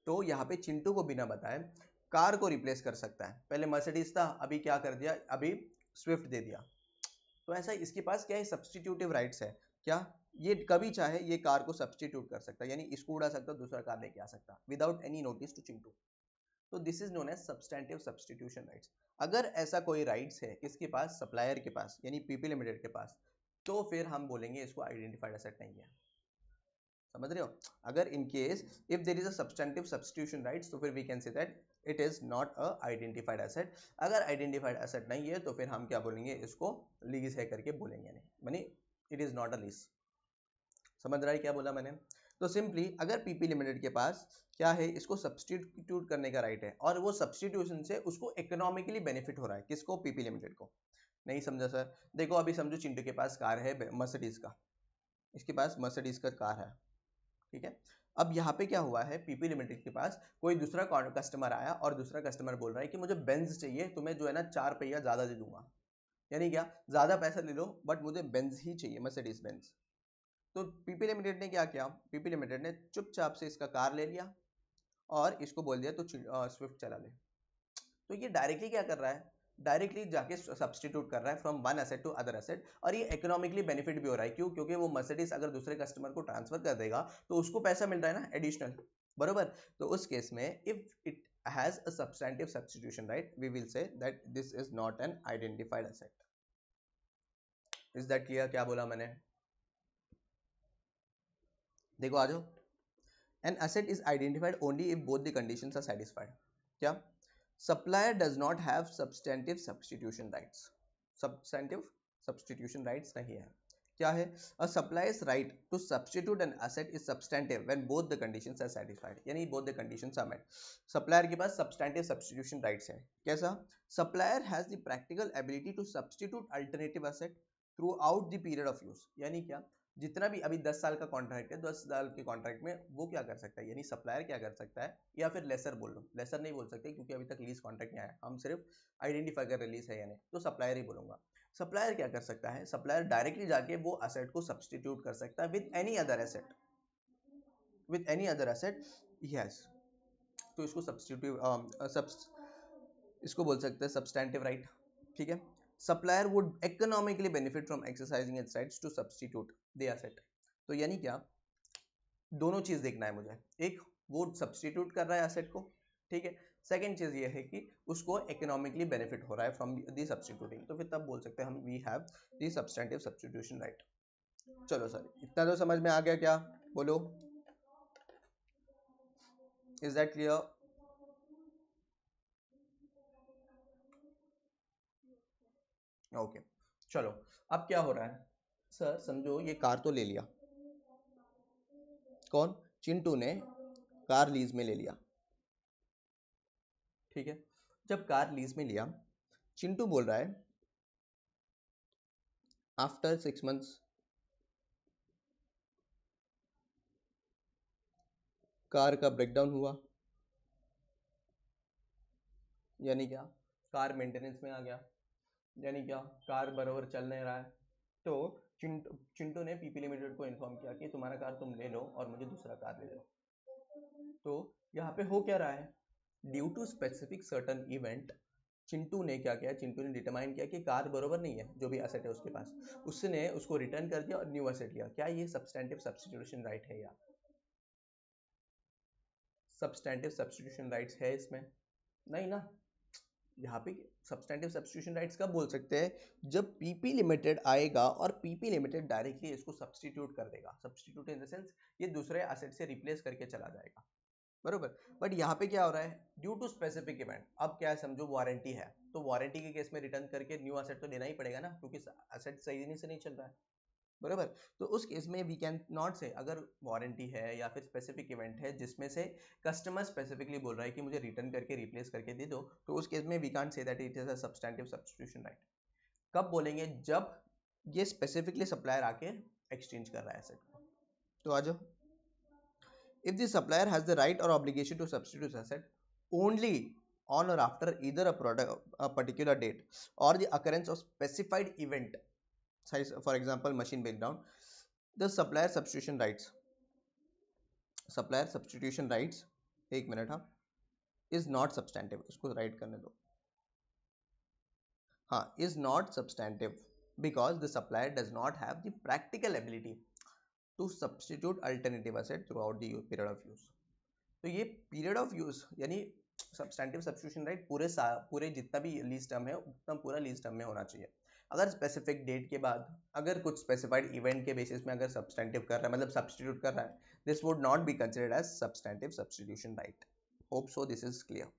तो यहाँ पे चिंटू को बिना बताए कार को रिप्लेस कर सकता है। पहले मर्सिडीज था, अभी क्या कर दिया, अभी स्विफ्ट दे दिया। तो ऐसा इसके पास क्या है, सब्स्टिट्यूटिव राइट्स है, क्या ये कभी चाहे ये कार को सब्स्टिट्यूट कर सकता है, यानी इसको उड़ा सकता, दूसरा कार लेके आ सकता without any notice to Chintu. तो this is known as substantive substitution rights. अगर ऐसा कोई राइट्स है इसके पास, सप्लायर के पास, यानी पीपी लिमिटेड के पास, तो फिर हम बोलेंगे इसको आइडेंटिफाइड एसेट नहीं है। समझ रहे हो, अगर in case if there is a substantive substitution rights, तो फिर we can say that it is not a identified asset. अगर आइडेंटिफाइड एसेट नहीं है तो फिर हम क्या बोलेंगे, इसको लीज है करके बोलेंगे, नहीं मानी it is not a lease. समझ रहा है क्या बोला मैंने। तो सिंपली अगर पीपी लिमिटेड के पास क्या है, इसको सब्स्टिट्यूट करने का राइट है और वो सब्स्टिट्यूशन से उसको इकोनॉमिकली बेनिफिट हो रहा है, किसको, पीपी लिमिटेड को। नहीं समझा सर? देखो अभी समझो चिंटू के पास कार है मर्सिडीज का, इसके पास मर्सिडीज का कार है, ठीक है। अब यहाँ पे क्या हुआ है, पीपी लिमिटेड के पास कोई दूसरा कस्टमर आया और दूसरा कस्टमर बोल रहा है कि मुझे बेंज चाहिए, तुम्हें जो है ना 4 पहिया ज्यादा दे दूंगा, यानी क्या, ज्यादा पैसा ले लो बट मुझे बेंज ही चाहिए, मर्सिडीज बेंज। तो पीपी लिमिटेड ने क्या किया, पीपी लिमिटेड ने चुपचाप से इसका कार ले लिया और इसको बोल दिया तो स्विफ्ट चला ले। तो ये डायरेक्टली क्या कर रहा है, डायरेक्टली जाके सब्सटीट्यूट कर रहा है from one asset to other asset, और ये इकोनॉमिकली बेनिफिट भी हो रहा है। क्यों? क्योंकि वो मर्सिडीज अगर दूसरे कस्टमर को ट्रांसफर कर देगा तो उसको पैसा मिल रहा है ना एडिशनल, बरोबर। तो उस केस में if it has a substantive substitution right, we will say that this is not an identified asset. Is that clear? क्या बोला मैंने? देखो आ जाओ, an asset is identified only if both the conditions are satisfied. क्या? Supplier does not have substantive substitution rights. Substantive substitution rights नहीं है। क्या है? A supplier's right to substitute an asset is substantive when both the conditions are satisfied. यानी both the conditions are met. Supplier के पास substantive substitution rights है। कैसा? Supplier has the practical ability to substitute alternative asset throughout the period of use. यानी क्या? जितना भी अभी 10 साल का कॉन्ट्रैक्ट है, 10 साल के कॉन्ट्रैक्ट में वो क्या कर सकता है, यानी सप्लायर क्या कर सकता है, या फिर लेसर बोल लो, लेसर नहीं बोल सकते क्योंकि अभी तक लीज कॉन्ट्रैक्ट नहीं आया, हम सिर्फ आइडेंटिफाई कर रिलीज है या नहीं, तो सप्लायर ही बोलूंगा। सप्लायर क्या कर सकता है, सप्लायर डायरेक्टली जाके वो एसेट को सब्सटीट्यूट कर सकता है with any other asset, with any other asset, yes. तो इसको सब्सटीट्यूट इसको बोल सकते हैं सब्सटैंटिव राइट, ठीक है। Supplier would economically benefit from exercising its rights to substitute the asset. तो यानी क्या, दोनों चीज देखना है मुझे, एक वो सब्सटीट्यूट कर रहा है एसेट को, ठीक है। सेकंड चीज ये है कि उसको इकोनॉमिकली बेनिफिट हो रहा है फ्रॉम द सब्सटीट्यूटिंग, तो फिर तब बोल सकते हैं हम we have the substantive substitution right. चलो सर, इतना तो समझ में आ गया क्या, बोलो, इज दैट क्लियर? ओके चलो, अब क्या हो रहा है सर, समझो ये कार तो ले लिया, कौन, चिंटू ने कार लीज में ले लिया, ठीक है। जब कार लीज में लिया, चिंटू बोल रहा है आफ्टर 6 मंथ्स कार का ब्रेकडाउन हुआ, यानी क्या, कार मेंटेनेंस में आ गया, यानी क्या, कार बराबर चल नहीं रहा है। तो चिंटू ने पीपी लिमिटेड को इन्फॉर्म किया कि तुम्हारा कार तुम ले लो और मुझे दूसरा कार ले लो। तो यहाँ पे हो क्या रहा है, due to specific certain event, Chintu ने क्या किया, चिंटू ने डिटरमाइन किया कि कार बरोबर नहीं है, जो भी एसेट है उसके पास, उसने उसको रिटर्न कर दिया और न्यू एसेट लिया। क्या ये सब्सटेंटिव सब्सटीट्यूशन राइट है, या सब्सटेंटिव सब्सटीट्यूशन राइट्स है इसमें? नहीं ना। यहाँ पे सब्सटेंटिव सब्सटीट्यूशन राइट्स कब बोल सकते हैं, जब पीपी लिमिटेड आएगा और पीपी लिमिटेड डायरेक्टली इसको सब्सटीट्यूट कर देगा, सब्सटीट्यूट इन द सेंस ये दूसरे एसेट से रिप्लेस करके चला जाएगा, बरोबर। बट यहाँ पे क्या हो रहा है, ड्यू टू स्पेसिफिक इवेंट, अब क्या है, समझो वारंटी है, तो वारंटी के केस में रिटर्न करके न्यू एसेट तो लेना ही पड़ेगा ना, क्योंकि एसेट सही से नहीं चल रहा है, बरोबर। तो उस केस में वी कैन नॉट से, अगर वारंटी है या फिर स्पेसिफिक इवेंट है जिसमें से कस्टमर स्पेसिफिकली बोल रहा है कि मुझे रिटर्न करके रिप्लेस करके दे दो, तो उस केस में we can't say that it is a substantive substitution right. कब बोलेंगे, जब ये स्पेसिफिकली सप्लायर आके एक्सचेंज कर रहा है एसेट को। तो आ जाओ, if the supplier has the right or obligation to substitute asset only on or after either a product a particular date or the occurrence of specified event, for example machine breakdown, the supplier substitution rights, एक मिनट, हाँ, is not substantive, उसको राइट करने दो, हाँ, is not substantive because the supplier does not have the practical ability to substitute alternative asset throughout the period of use. तो ये पीरियड ऑफ यूज यानी सब्सटेंटिव सब्स्टिट्यूशन राइट पूरे जितना भी लीज टर्म है उतना पूरा लीज टर्म में होना चाहिए। अगर स्पेसिफिक डेट के बाद अगर कुछ स्पेसिफाइड इवेंट के बेसिस में अगर सब्सटेंटिव कर रहा है, मतलब सब्स्टिट्यूट कर रहा है, this would not be considered as substantive substitution right. Hope so this is clear.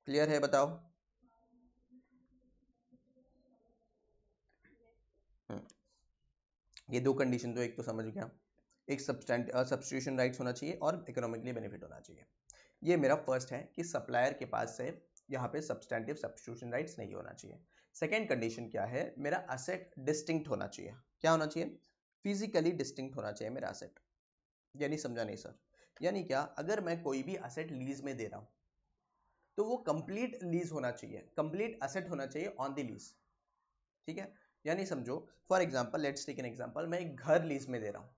Clear है, बताओ। ये दो कंडीशन तो एक तो समझ गया, एक सब्स्टिट्यूशन राइट्स होना चाहिए और इकोनॉमिकली बेनिफिट होना चाहिए। ये मेरा फर्स्ट है कि सप्लायर के पास से यहाँ पे सब्सटैंटिव सब्स्टिट्यूशन राइट्स नहीं होना चाहिए। सेकेंड कंडीशन क्या है, मेरा असेट डिस्टिंक्ट होना चाहिए। क्या होना चाहिए? फिजिकली डिस्टिंक्ट होना चाहिए मेरा असेट। यानी समझा नहीं सर? यानी क्या, अगर मैं कोई भी असेट लीज में दे रहा हूँ तो वो कंप्लीट लीज होना चाहिए, कंप्लीट असेट होना चाहिए ऑन द लीज। ठीक है, यानी समझो for example, let's take an example, मैं एक घर लीज में दे रहा हूँ।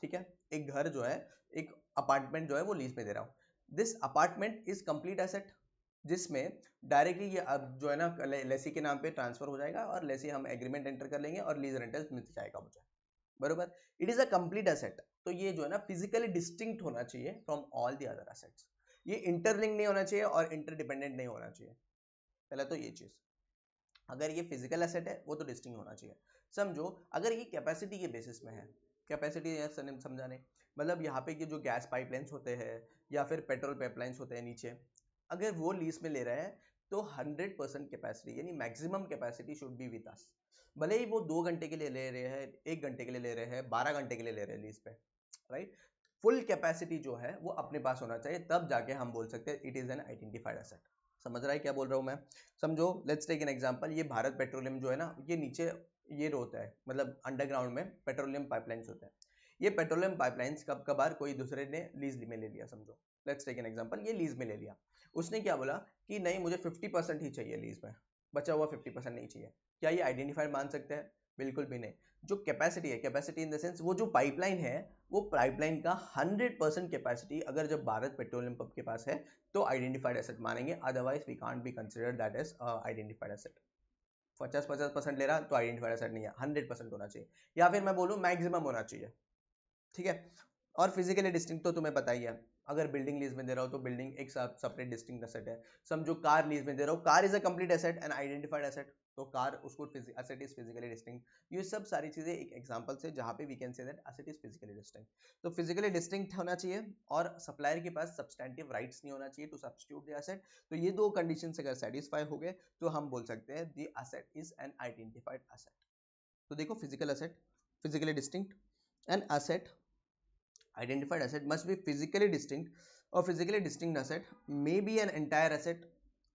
ठीक है, एक घर जो है, एक अपार्टमेंट जो है वो लीज में दे रहा हूँ। This apartment is complete asset, जिसमें डायरेक्टली ये अब जो है ना लेसी के नाम पे ट्रांसफर हो जाएगा और लेसी हम एग्रीमेंट एंटर कर लेंगे और लीज रेंटल मिल जाएगा मुझे, बरोबर। It is a complete asset, तो ये जो है ना फिजिकली डिस्टिंक्ट होना चाहिए from all the other assets. ये इंटरलिंक नहीं होना चाहिए और इंटरडिपेंडेंट नहीं होना चाहिए। पहले तो ये चीज, अगर ये फिजिकल एसेट है वो तो डिस्टिंक्ट होना चाहिए। समझो अगर ये कैपेसिटी के बेसिस में है, कैपेसिटी समझाने मतलब यहाँ पे ये जो गैस पाइपलाइंस होते हैं या फिर पेट्रोल पाइपलाइंस होते हैं नीचे, अगर वो लीज में ले रहे हैं तो 100% कैपेसिटी यानी maximum capacity should be with us. भले ही वो 2 घंटे के लिए ले रहे हैं, 1 घंटे के लिए ले रहे हैं, 12 घंटे के लिए ले रहे हैं लीज पे, राइट। फुल कैपेसिटी जो है वो अपने पास होना चाहिए, तब जाके हम बोल सकते हैं it is an identified asset. समझ रहा है क्या बोल रहा हूँ मैं? समझो लेट्स टेक एन एग्जांपल, ये भारत पेट्रोलियम जो है ना, ये नीचे ये होता है, मतलब अंडरग्राउंड में पेट्रोलियम पाइपलाइंस होते हैं। ये पेट्रोलियम पाइपलाइंस कब कभार कोई दूसरे ने लीज में ले लिया, समझो लेट्स टेक एन एग्जांपल, ये लीज में ले लिया। उसने क्या बोला कि नहीं मुझे 50% ही चाहिए लीज में, बचा हुआ 50% नहीं चाहिए। क्या ये आइडेंटिफाइड मान सकते हैं? बिल्कुल भी नहीं। जो कैपेसिटी है, कैपेसिटी इन द सेंस वो जो पाइपलाइन है, वो पाइपलाइन का 100% कैपेसिटी अगर जब भारत पेट्रोलियम पंप के पास है तो आइडेंटिफाइड एसेट मानेंगे, otherwise we can't be consider that as identified asset. 50% ले रहा तो आइडेंटिफाइड एसेट नहीं है, 100% होना चाहिए, या फिर मैं बोलूँ मैक्सिमम होना चाहिए। ठीक है, और फिजिकली डिस्टिंक्ट तो तुम्हें पता ही है, अगर बिल्डिंग लीज में दे रहा हो तो बिल्डिंग एक सेपरेट डिस्टिंक्ट एसेट है। समझो कार लीज में दे रहा हूँ, car is a complete asset and identified asset, तो कार उसको एसेट इज फिजिकली डिस्टिंक्ट। ये सब सारी चीजें एक एग्जांपल से जहां पे we can say that asset is physically distinct. तो फिजिकली डिस्टिंक्ट होना चाहिए और सप्लायर के पास सब्सटैंटिव राइट्स नहीं होना चाहिए टू सब्स्टिट्यूट द एसेट। तो ये दो कंडीशंस अगर सेटिस्फाई हो गए तो हम बोल सकते हैं the asset is an identified asset. तो देखो, physical asset, physically distinct, an asset, identified asset must be physically distinct, or physically distinct asset may be an entire asset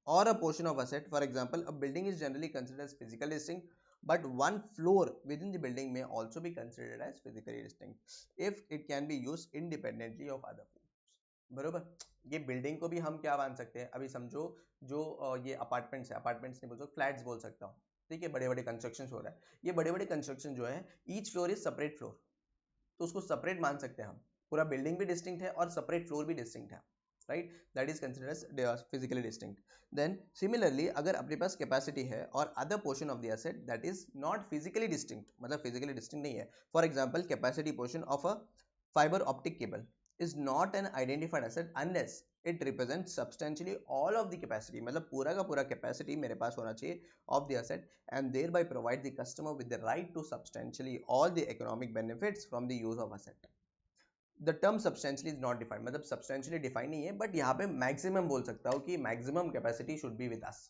or a portion of asset. For example, a building is generally considered as physically distinct, but one floor within the building may also be considered as physically distinct if it can be used independently of other floors. बरोबर। ये बिल्डिंग को भी हम क्या मान सकते हैं, अभी समझो जो ये अपार्टमेंट्स है, अपार्टमेंट्स नहीं बोल सकता, फ्लैट्स बोल सकता हूँ। ठीक है, बड़े बड़े कंस्ट्रक्शन हो रहा है, ये बड़े बड़े कंस्ट्रक्शन जो है each floor is separate floor, तो उसको सेपरेट मान सकते हैं हम। पूरा बिल्डिंग भी डिस्टिंक्ट है और सेपरेट फ्लोर भी डिस्टिंक्ट है, right, that is considered as physically distinct. Then similarly अगर अपने पास कैपेसिटी है और other portion of the asset that is not physically distinct, मतलब फिजिकली डिस्टिंक्ट नहीं है, for example capacity portion of a fibre optic cable is not an identified asset unless it represents substantially all of the capacity, मतलब पूरा का पूरा capacity मेरे पास होना चाहिए of the asset and thereby provide the customer with the right to substantially all the economic benefits from the use of asset. The term substantially is not defined, मतलब substantially defined नहीं है, but यहाँ पे maximum बोल सकता हूँ कि maximum capacity should be with us,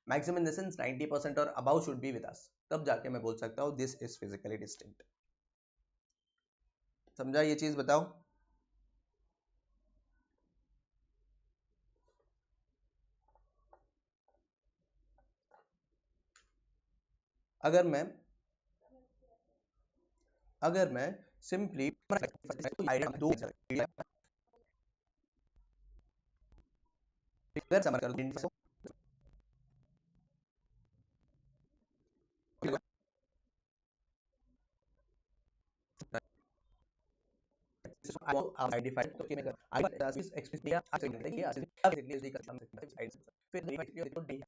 maximum in the sense 90% और above should be with us, तब जाके मैं बोल सकता हूँ this is physically distinct। समझा ये चीज? बताओ। अगर मैं सिंपली दो समझ कर दो, आइडेंटिफाइड तो कि मैं आइडेंटिफाइड एक्सप्रेस दिया आपसे कहते हैं कि असली इसलिए कर सकते हैं फिर आइडेंटिफाइड तो डी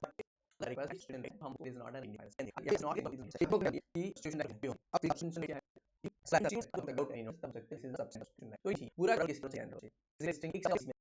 रिक्वायर्ड स्टूडेंट हम is not an identified, is not simple की सिचुएशन है अब सिचुएशन क्या है, सारी चीज तो विदाउट एनी नोट तब सकते हैं सब्सटेंस तो ये पूरा किस तरह से एंड होती है